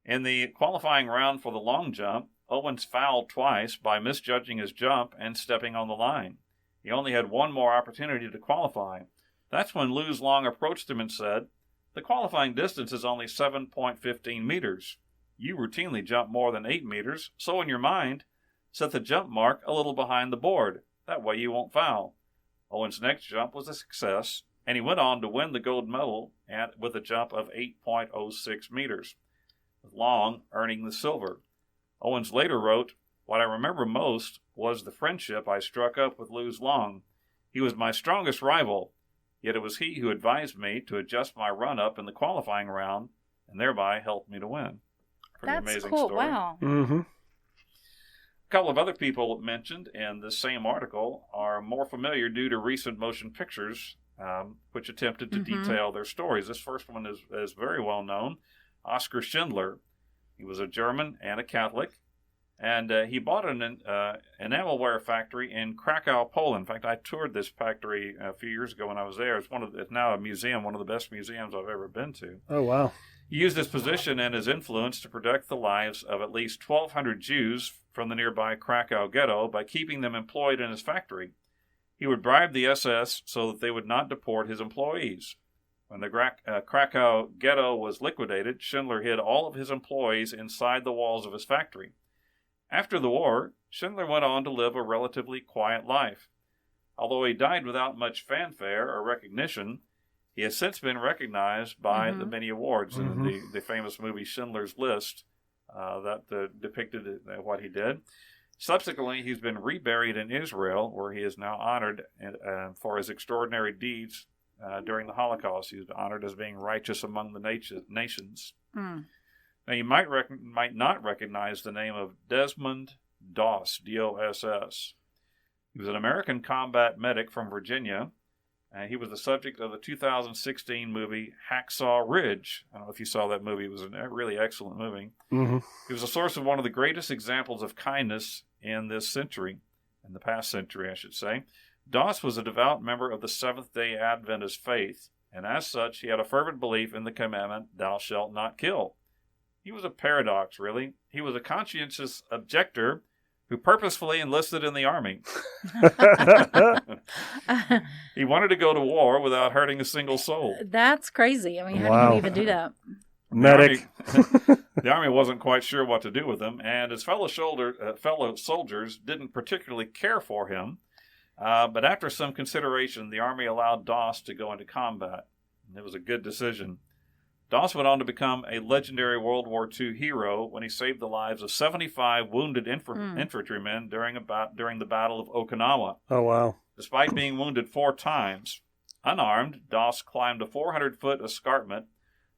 In the qualifying round for the long jump, Owens fouled twice by misjudging his jump and stepping on the line. He only had one more opportunity to qualify. That's when Luz Long approached him and said, "The qualifying distance is only 7.15 meters. You routinely jump more than 8 meters, so in your mind, set the jump mark a little behind the board. That way you won't foul." Owens' next jump was a success, and he went on to win the gold medal with a jump of 8.06 meters, with Long earning the silver. Owens later wrote, "What I remember most was the friendship I struck up with Luz Long. He was my strongest rival, yet it was he who advised me to adjust my run-up in the qualifying round and thereby helped me to win." Pretty That's amazing cool. story. Wow. Mm-hmm. A couple of other people mentioned in this same article are more familiar due to recent motion pictures, which attempted to detail their stories. This first one is very well known. Oskar Schindler. He was a German and a Catholic, and he bought an enamelware factory in Krakow, Poland. In fact, I toured this factory a few years ago when I was there. It's now a museum, one of the best museums I've ever been to. Oh, wow. He used his position and his influence to protect the lives of at least 1,200 Jews from the nearby Krakow ghetto by keeping them employed in his factory. He would bribe the SS so that they would not deport his employees. When the Krakow ghetto was liquidated, Schindler hid all of his employees inside the walls of his factory. After the war, Schindler went on to live a relatively quiet life. Although he died without much fanfare or recognition, he has since been recognized by the many awards in the famous movie Schindler's List that depicted what he did. Subsequently, he's been reburied in Israel, where he is now honored for his extraordinary deeds during the Holocaust. He was honored as being righteous among the nations. Now, you might not recognize the name of Desmond Doss, D-O-S-S. He was an American combat medic from Virginia. He was the subject of the 2016 movie Hacksaw Ridge. I don't know if you saw that movie. It was a really excellent movie. Mm-hmm. He was a source of one of the greatest examples of kindness in the past century, I should say. Doss was a devout member of the Seventh-day Adventist faith, and as such, he had a fervent belief in the commandment, "Thou shalt not kill." He was a paradox, really. He was a conscientious objector who purposefully enlisted in the army. He wanted to go to war without hurting a single soul. That's crazy. I mean, how do you even do that? Medic. The army wasn't quite sure what to do with him, and his fellow soldiers didn't particularly care for him. But after some consideration, the army allowed Doss to go into combat. And it was a good decision. Doss went on to become a legendary World War II hero when he saved the lives of 75 wounded infantrymen during the Battle of Okinawa. Oh, wow. Despite being wounded 4 times, unarmed, Doss climbed a 400-foot escarpment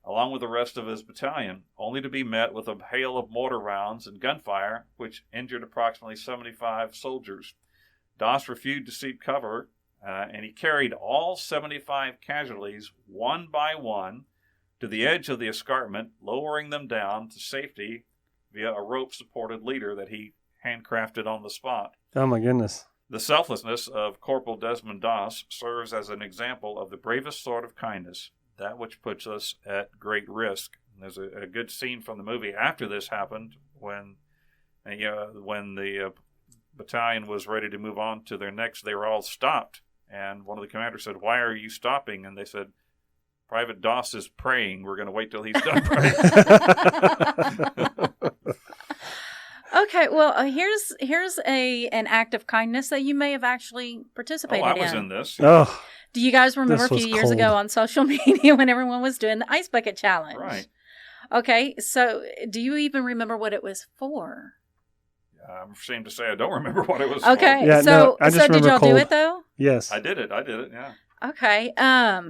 along with the rest of his battalion, only to be met with a hail of mortar rounds and gunfire, which injured approximately 75 soldiers. Doss refused to seek cover and he carried all 75 casualties one by one to the edge of the escarpment, lowering them down to safety via a rope-supported leader that he handcrafted on the spot. Oh, my goodness. The selflessness of Corporal Desmond Doss serves as an example of the bravest sort of kindness, that which puts us at great risk. There's a good scene from the movie after this happened when the battalion was ready to move on to their next, they were all stopped. And one of the commanders said, "Why are you stopping?" And they said, "Private Doss is praying. We're going to wait till he's done praying." Okay, well, here's an act of kindness that you may have actually participated in. I was in this. Oh, do you guys remember a few years ago on social media when everyone was doing the ice bucket challenge? Right. Okay, so do you even remember what it was for? I'm ashamed to say I don't remember what it was okay, for. Yeah, so no, did y'all do it though? Yes. I did it, yeah. Okay.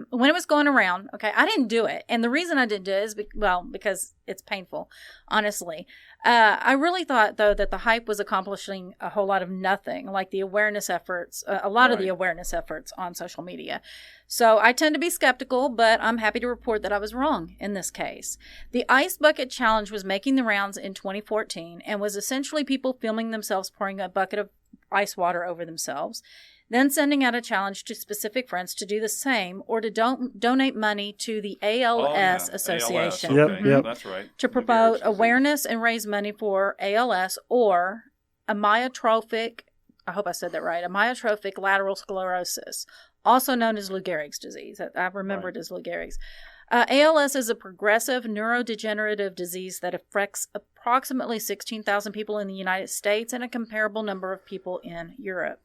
When it was going around, I didn't do it. And the reason I didn't do it is, because it's painful, honestly. I really thought, though, that the hype was accomplishing a whole lot of nothing, like the awareness efforts, a lot of the awareness efforts on social media. So I tend to be skeptical, but I'm happy to report that I was wrong in this case. The Ice Bucket Challenge was making the rounds in 2014 and was essentially people filming themselves pouring a bucket of ice water over themselves, then sending out a challenge to specific friends to do the same or to donate money to the ALS Association. ALS, okay. Yep, that's right. To promote awareness and raise money for ALS or amyotrophic, I hope I said that right, amyotrophic lateral sclerosis, also known as Lou Gehrig's disease. I remember it as Lou Gehrig's. ALS is a progressive neurodegenerative disease that affects approximately 16,000 people in the United States and a comparable number of people in Europe.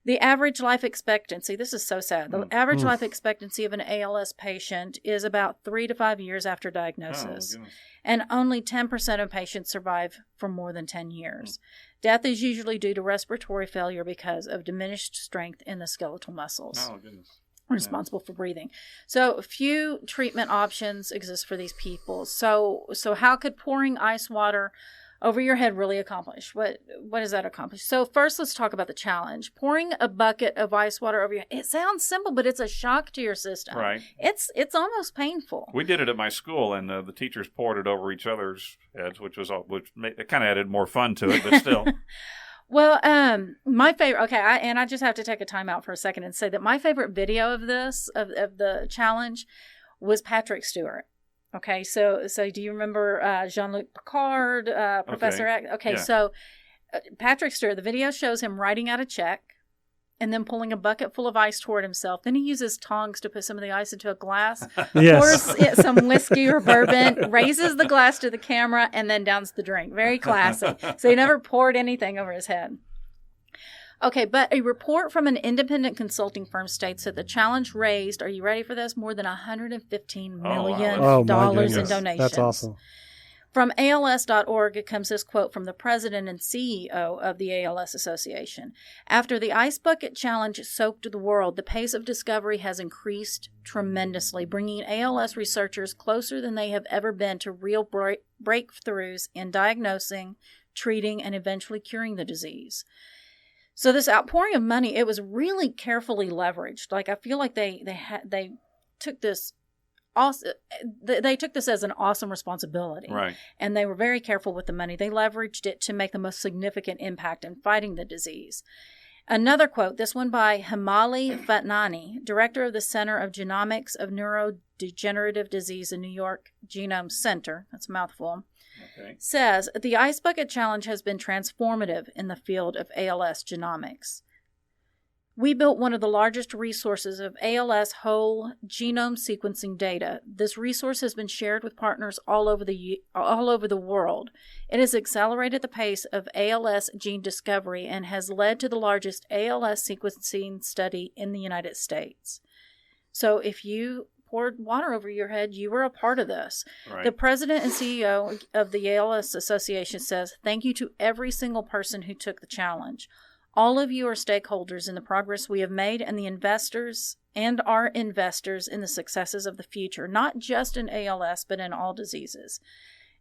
The average life expectancy, this is so sad, the average life expectancy of an ALS patient is about 3 to 5 years after diagnosis. And only 10% of patients survive for more than 10 years. Death is usually due to respiratory failure because of diminished strength in the skeletal muscles. Responsible for breathing. So few treatment options exist for these people. So how could pouring ice water over your head really accomplish? What does that accomplish? So first, let's talk about the challenge. Pouring a bucket of ice water over your head. It sounds simple, but it's a shock to your system. Right. It's almost painful. We did it at my school, and the teachers poured it over each other's heads, which it kind of added more fun to it, but still. Well, my favorite, I just have to take a time out for a second and say that my favorite video of this, of the challenge, was Patrick Stewart. Okay, so do you remember Jean-Luc Picard, Professor X? Okay, so Patrick Stewart, the video shows him writing out a check and then pulling a bucket full of ice toward himself. Then he uses tongs to put some of the ice into a glass, pours some whiskey or bourbon, raises the glass to the camera, and then downs the drink. Very classy. So he never poured anything over his head. Okay, but a report from an independent consulting firm states that the challenge raised, are you ready for this, more than $115 million in donations. That's awesome. From ALS.org comes this quote from the president and CEO of the ALS Association. After the Ice Bucket Challenge soaked the world, the pace of discovery has increased tremendously, bringing ALS researchers closer than they have ever been to real breakthroughs in diagnosing, treating, and eventually curing the disease. So this outpouring of money, it was really carefully leveraged. Like, I feel like they took this they took this as an awesome responsibility. Right. And they were very careful with the money. They leveraged it to make the most significant impact in fighting the disease. Another quote, this one by Himali Fatnani, director of the Center of Genomics of Neurodegenerative Disease in New York Genome Center, that's a mouthful, says, the Ice Bucket Challenge has been transformative in the field of ALS genomics. We built one of the largest resources of ALS whole genome sequencing data. This resource has been shared with partners all over the world. It has accelerated the pace of ALS gene discovery and has led to the largest ALS sequencing study in the United States. So if you poured water over your head, you were a part of this. Right. The president and CEO of the ALS Association says, thank you to every single person who took the challenge. All of you are stakeholders in the progress we have made and the investors and our investors in the successes of the future, not just in ALS, but in all diseases.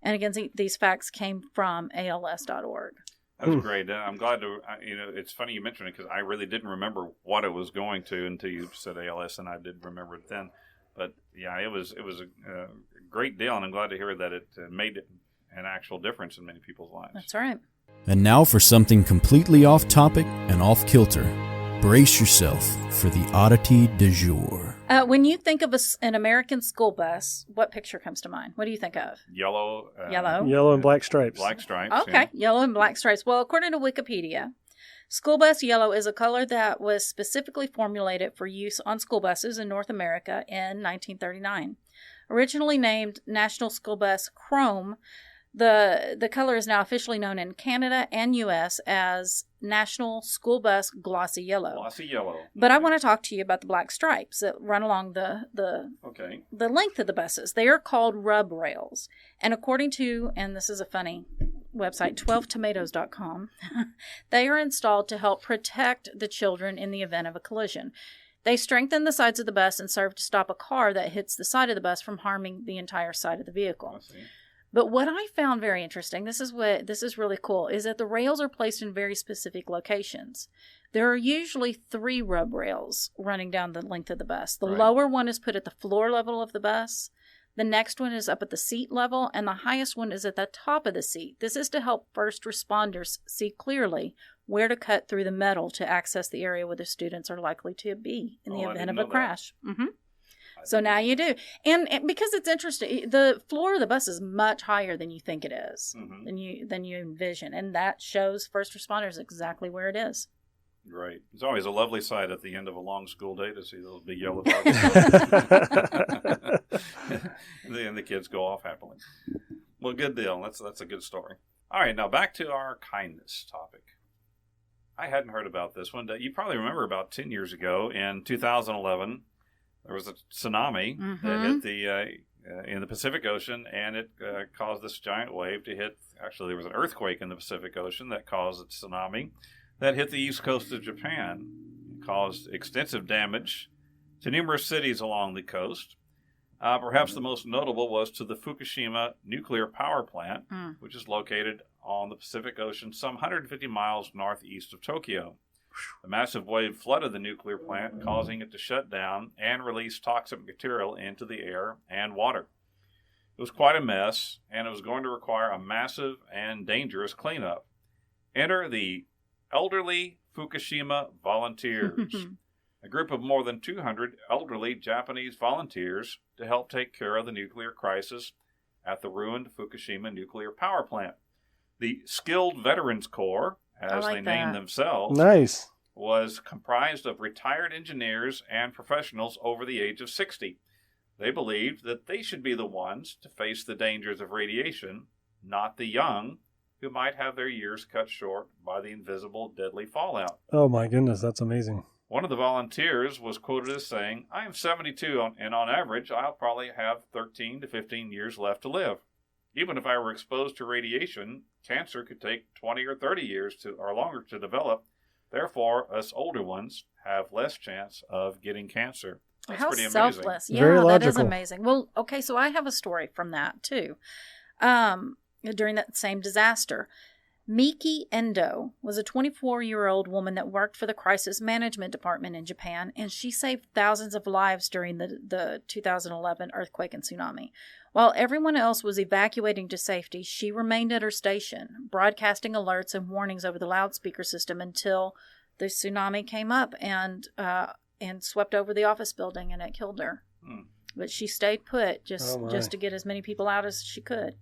And again, these facts came from ALS.org. That was great. I'm glad to, it's funny you mentioned it because I really didn't remember what it was going to until you said ALS, and I did remember it then. But yeah, it was a great deal, and I'm glad to hear that it made an actual difference in many people's lives. That's right. And now for something completely off topic and off kilter. Brace yourself for the oddity du jour. When you think of an American school bus, what picture comes to mind? What do you think of? Yellow. Yellow and black stripes. Black stripes. Okay, yellow and black stripes. Well, according to Wikipedia, school bus yellow is a color that was specifically formulated for use on school buses in North America in 1939. Originally named National School Bus Chrome, the color is now officially known in Canada and U.S. as National School Bus Glossy Yellow. Glossy yellow. But I want to talk to you about the black stripes that run along the length of the buses. They are called rub rails. And according to, and this is a funny website, 12tomatoes.com, they are installed to help protect the children in the event of a collision. They strengthen the sides of the bus and serve to stop a car that hits the side of the bus from harming the entire side of the vehicle. But what I found very interesting, this is really cool, is that the rails are placed in very specific locations. There are usually 3 rub rails running down the length of the bus. The lower one is put at the floor level of the bus. The next one is up at the seat level, and the highest one is at the top of the seat. This is to help first responders see clearly where to cut through the metal to access the area where the students are likely to be in the event of a crash. Mm-hmm. So now you do. And because it's interesting, the floor of the bus is much higher than you think it is, than you envision. And that shows first responders exactly where it is. Right. It's always a lovely sight at the end of a long school day to see those big yellow dogs. And the kids go off happily. Well, good deal. That's a good story. All right, now back to our kindness topic. I hadn't heard about this one. You probably remember about 10 years ago in 2011, there was a tsunami that hit in the Pacific Ocean, and it caused this giant wave to hit. Actually, there was an earthquake in the Pacific Ocean that caused a tsunami that hit the east coast of Japan. It caused extensive damage to numerous cities along the coast. Perhaps the most notable was to the Fukushima nuclear power plant, which is located on the Pacific Ocean some 150 miles northeast of Tokyo. The massive wave flooded the nuclear plant, causing it to shut down and release toxic material into the air and water. It was quite a mess, and it was going to require a massive and dangerous cleanup. Enter the elderly Fukushima volunteers, a group of more than 200 elderly Japanese volunteers to help take care of the nuclear crisis at the ruined Fukushima nuclear power plant. The Skilled Veterans Corps, as they named themselves, was comprised of retired engineers and professionals over the age of 60. They believed that they should be the ones to face the dangers of radiation, not the young, who might have their years cut short by the invisible deadly fallout. Oh my goodness, that's amazing. One of the volunteers was quoted as saying, "I am 72, and on average, I'll probably have 13 to 15 years left to live. Even if I were exposed to radiation, cancer could take 20 or 30 years or longer to develop. Therefore, us older ones have less chance of getting cancer." That's How pretty amazing. selfless. Yeah, Very that is logical. amazing. Well, okay, so I have a story from that, too. During that same disaster, Miki Endo was a 24-year-old woman that worked for the Crisis Management Department in Japan, and she saved thousands of lives during the 2011 earthquake and tsunami. While everyone else was evacuating to safety, she remained at her station, broadcasting alerts and warnings over the loudspeaker system until the tsunami came up and swept over the office building, and it killed her. But she stayed put just to get as many people out as she could.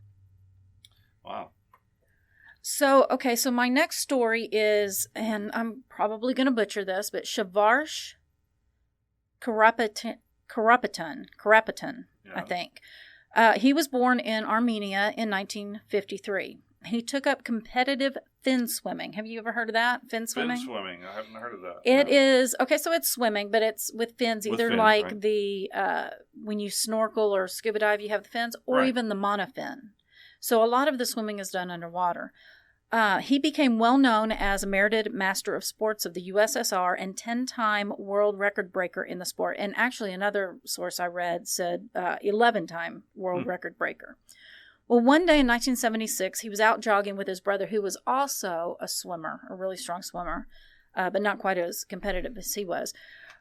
Wow. So my next story is, and I'm probably going to butcher this, but Shavarsh Karapetian, I think. He was born in Armenia in 1953. He took up competitive fin swimming. Have you ever heard of that? Fin swimming? Fin swimming. I haven't heard of that. It is, okay, so it's swimming, but it's with fins, either fins, like right. the, when you snorkel or scuba dive, you have the fins, or even the monofin. So a lot of the swimming is done underwater. He became well known as a merited master of sports of the USSR and 10-time world record breaker in the sport. And actually, another source I read said 11-time world record breaker. Well, one day in 1976, he was out jogging with his brother, who was also a swimmer, a really strong swimmer, but not quite as competitive as he was,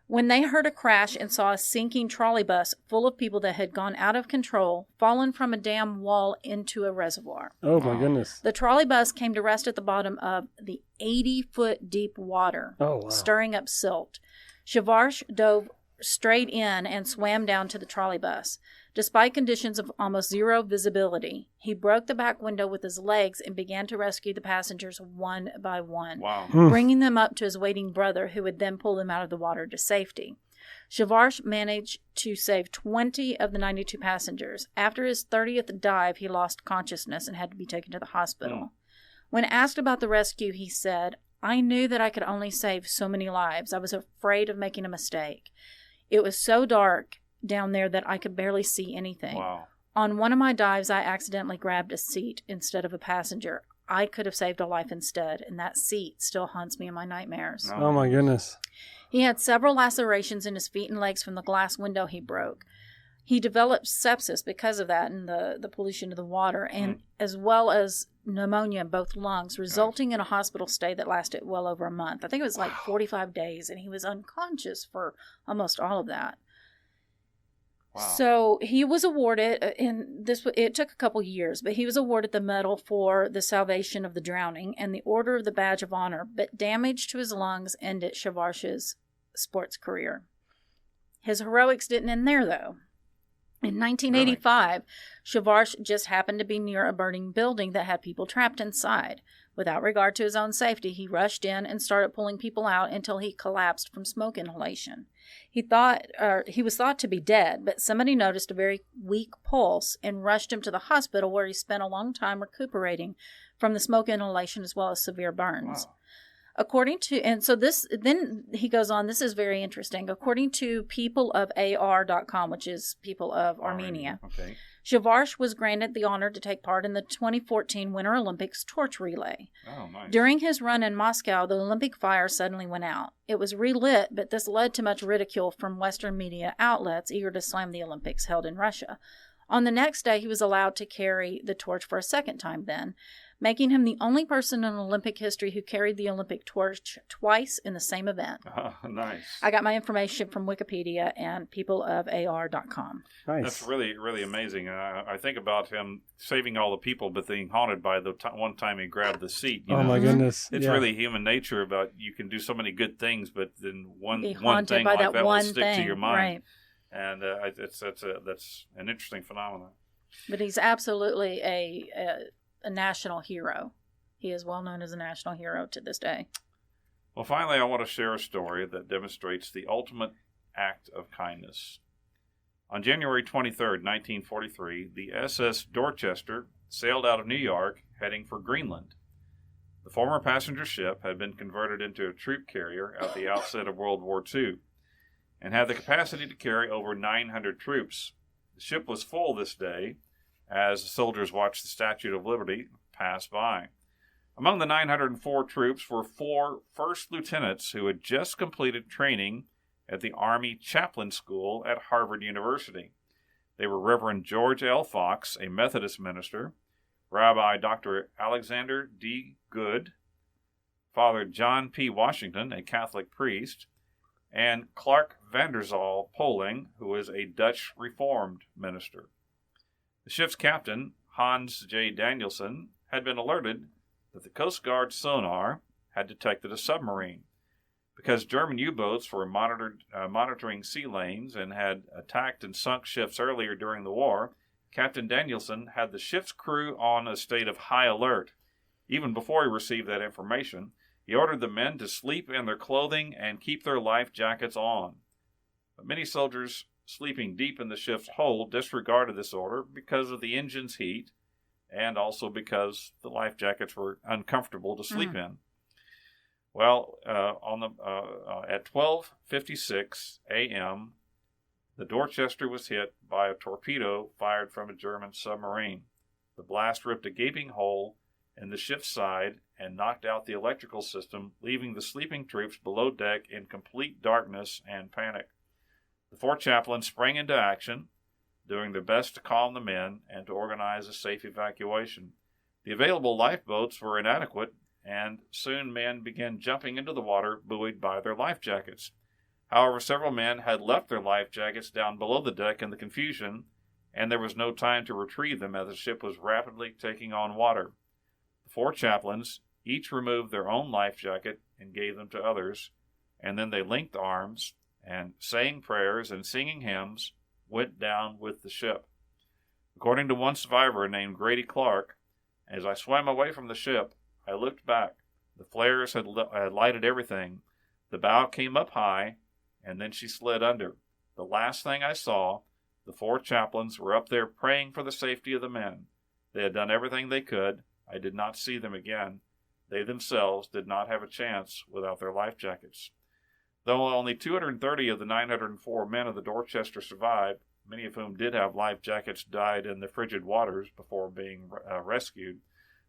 when they heard a crash and saw a sinking trolley bus full of people that had gone out of control, fallen from a dam wall into a reservoir. Oh, my goodness. The trolley bus came to rest at the bottom of the 80-foot deep water, stirring up silt. Shavarsh dove straight in and swam down to the trolley bus. Despite conditions of almost zero visibility, he broke the back window with his legs and began to rescue the passengers one by one, bringing them up to his waiting brother, who would then pull them out of the water to safety. Shavarsh managed to save 20 of the 92 passengers. After his 30th dive, he lost consciousness and had to be taken to the hospital. When asked about the rescue, he said, "I knew that I could only save so many lives. I was afraid of making a mistake. It was so dark down there that I could barely see anything. On one of my dives, I accidentally grabbed a seat instead of a passenger. I could have saved a life instead, and that seat still haunts me in my nightmares." Oh, my goodness. He had several lacerations in his feet and legs from the glass window he broke. He developed sepsis because of that and the pollution of the water, and as well as pneumonia in both lungs, resulting in a hospital stay that lasted well over a month. I think it was like 45 days, and he was unconscious for almost all of that. So he was awarded, it took a couple years, but he was awarded the Medal for the Salvation of the Drowning and the Order of the Badge of Honor, but damage to his lungs ended Shavarsh's sports career. His heroics didn't end there, though. In 1985, Shavarsh just happened to be near a burning building that had people trapped inside. Without regard to his own safety, he rushed in and started pulling people out until he collapsed from smoke inhalation. He was thought to be dead, but somebody noticed a very weak pulse and rushed him to the hospital, where he spent a long time recuperating from the smoke inhalation as well as severe burns. Then he goes on, this is very interesting. According to peopleofar.com, which is People of Armenia, Shavarsh was granted the honor to take part in the 2014 Winter Olympics torch relay. Oh, nice. During his run in Moscow, the Olympic fire suddenly went out. It was relit, but this led to much ridicule from Western media outlets eager to slam the Olympics held in Russia. On the next day, he was allowed to carry the torch for a second time then, making him the only person in Olympic history who carried the Olympic torch twice in the same event. Oh, nice. I got my information from Wikipedia and peopleofar.com. Nice. That's really, really amazing. I think about him saving all the people, but being haunted by the one time he grabbed the seat. You know? My goodness. It's really human nature about you can do so many good things, but then one thing by like that will one stick thing, to your mind. right. And that's an interesting phenomenon. But he's absolutely a national hero. He is well known as a national hero to this day. Well, finally, I want to share a story that demonstrates the ultimate act of kindness. On January 23rd, 1943, the SS Dorchester sailed out of New York, heading for Greenland. The former passenger ship had been converted into a troop carrier at the outset of World War II, and had the capacity to carry over 900 troops. The ship was full this day, as the soldiers watched the Statue of Liberty pass by. Among the 904 troops were 4 first lieutenants who had just completed training at the Army Chaplain School at Harvard University. They were Reverend George L. Fox, a Methodist minister, Rabbi Dr. Alexander D. Good, Father John P. Washington, a Catholic priest, and Clark Vanderzal Poling, who was a Dutch Reformed minister. The ship's captain, Hans J. Danielson, had been alerted that the Coast Guard sonar had detected a submarine. Because German U-boats were monitoring sea lanes and had attacked and sunk ships earlier during the war, Captain Danielson had the ship's crew on a state of high alert. Even before he received that information, he ordered the men to sleep in their clothing and keep their life jackets on. But many soldiers sleeping deep in the ship's hold disregarded this order because of the engine's heat and also because the life jackets were uncomfortable to sleep in. Well, at 12:56 a.m., the Dorchester was hit by a torpedo fired from a German submarine. The blast ripped a gaping hole in the ship's side and knocked out the electrical system, leaving the sleeping troops below deck in complete darkness and panic. The 4 chaplains sprang into action. doing their best to calm the men and to organize a safe evacuation. The available lifeboats were inadequate, and soon men began jumping into the water, buoyed by their life jackets. However, several men had left their life jackets down below the deck in the confusion, and there was no time to retrieve them as the ship was rapidly taking on water. The 4 chaplains each removed their own life jacket and gave them to others, and then they linked arms and, saying prayers and singing hymns, went down with the ship. According to one survivor named Grady Clark, as I swam away from the ship, I looked back. The flares had lighted everything. The bow came up high, and then she slid under. The last thing I saw, the 4 chaplains were up there praying for the safety of the men. They had done everything they could. I did not see them again. They themselves did not have a chance without their life jackets. Though only 230 of the 904 men of the Dorchester survived, many of whom did have life jackets died in the frigid waters before being rescued.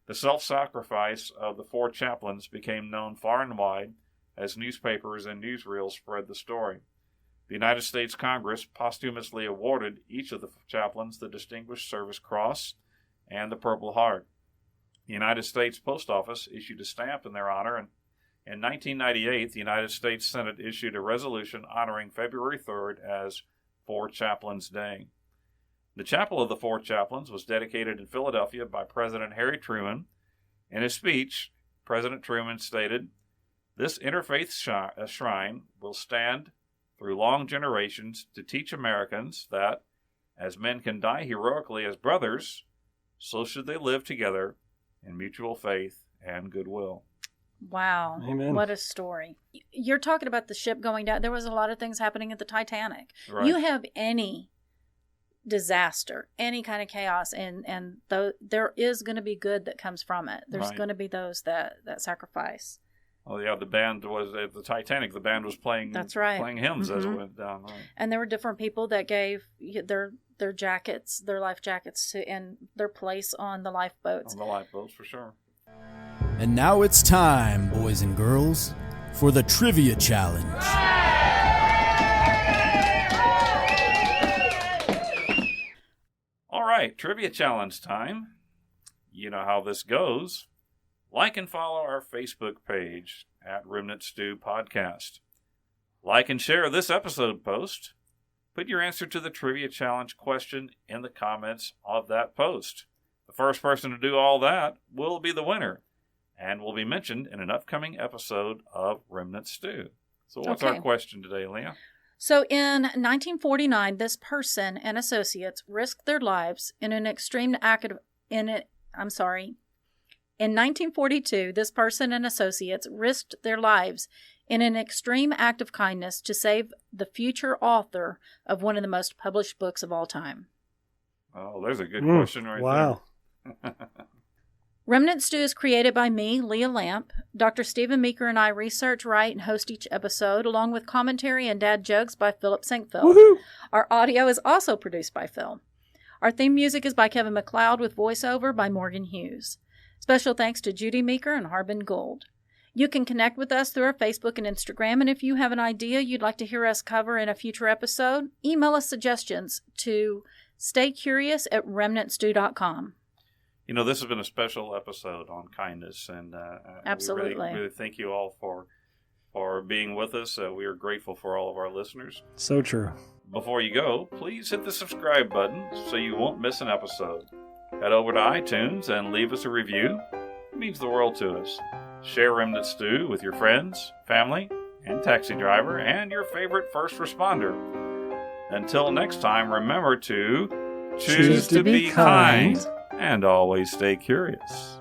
The self-sacrifice of the 4 chaplains became known far and wide as newspapers and newsreels spread the story. The United States Congress posthumously awarded each of the chaplains the Distinguished Service Cross and the Purple Heart. The United States Post Office issued a stamp in their honor, and in 1998, the United States Senate issued a resolution honoring February 3rd as 4 Chaplains Day. The Chapel of the 4 Chaplains was dedicated in Philadelphia by President Harry Truman. In his speech, President Truman stated, "This interfaith shrine will stand through long generations to teach Americans that, as men can die heroically as brothers, so should they live together in mutual faith and goodwill." Wow. Amen. What a story. You're talking about the ship going down. There was a lot of things happening at the Titanic. Right. You have any disaster, any kind of chaos, and there is going to be good that comes from it. There's Right. going to be those that sacrifice. Oh yeah, the band was at the Titanic. The band was playing. That's right. Playing hymns as it went down. Right. And there were different people that gave their jackets, their life jackets, and their place on the lifeboats. On the lifeboats for sure. And now it's time, boys and girls, for the Trivia Challenge. All right, Trivia Challenge time. You know how this goes. Like and follow our Facebook page at Remnant Stew Podcast. Like and share this episode post. Put your answer to the Trivia Challenge question in the comments of that post. The first person to do all that will be the winner and will be mentioned in an upcoming episode of Remnant Stew. So what's our question today, Leah? So in 1949, this person and associates risked their lives in an extreme act of... In 1942, this person and associates risked their lives in an extreme act of kindness to save the future author of one of the most published books of all time. Oh, there's a good question right wow. there. Remnant Stew is created by me, Leah Lamp. Dr. Stephen Meeker and I research, write, and host each episode, along with commentary and dad jokes by Philip Sinquefield. Woohoo! Our audio is also produced by Phil. Our theme music is by Kevin MacLeod with voiceover by Morgan Hughes. Special thanks to Judy Meeker and Harbin Gold. You can connect with us through our Facebook and Instagram, and if you have an idea you'd like to hear us cover in a future episode, email us suggestions to staycurious@remnantstew.com. You know, this has been a special episode on kindness, and Absolutely. we really thank you all for being with us. We are grateful for all of our listeners. So true. Before you go, please hit the subscribe button so you won't miss an episode. Head over to iTunes and leave us a review. It means the world to us. Share Remnant Stew with your friends, family, and taxi driver, and your favorite first responder. Until next time, remember to choose to be kind. And always stay curious.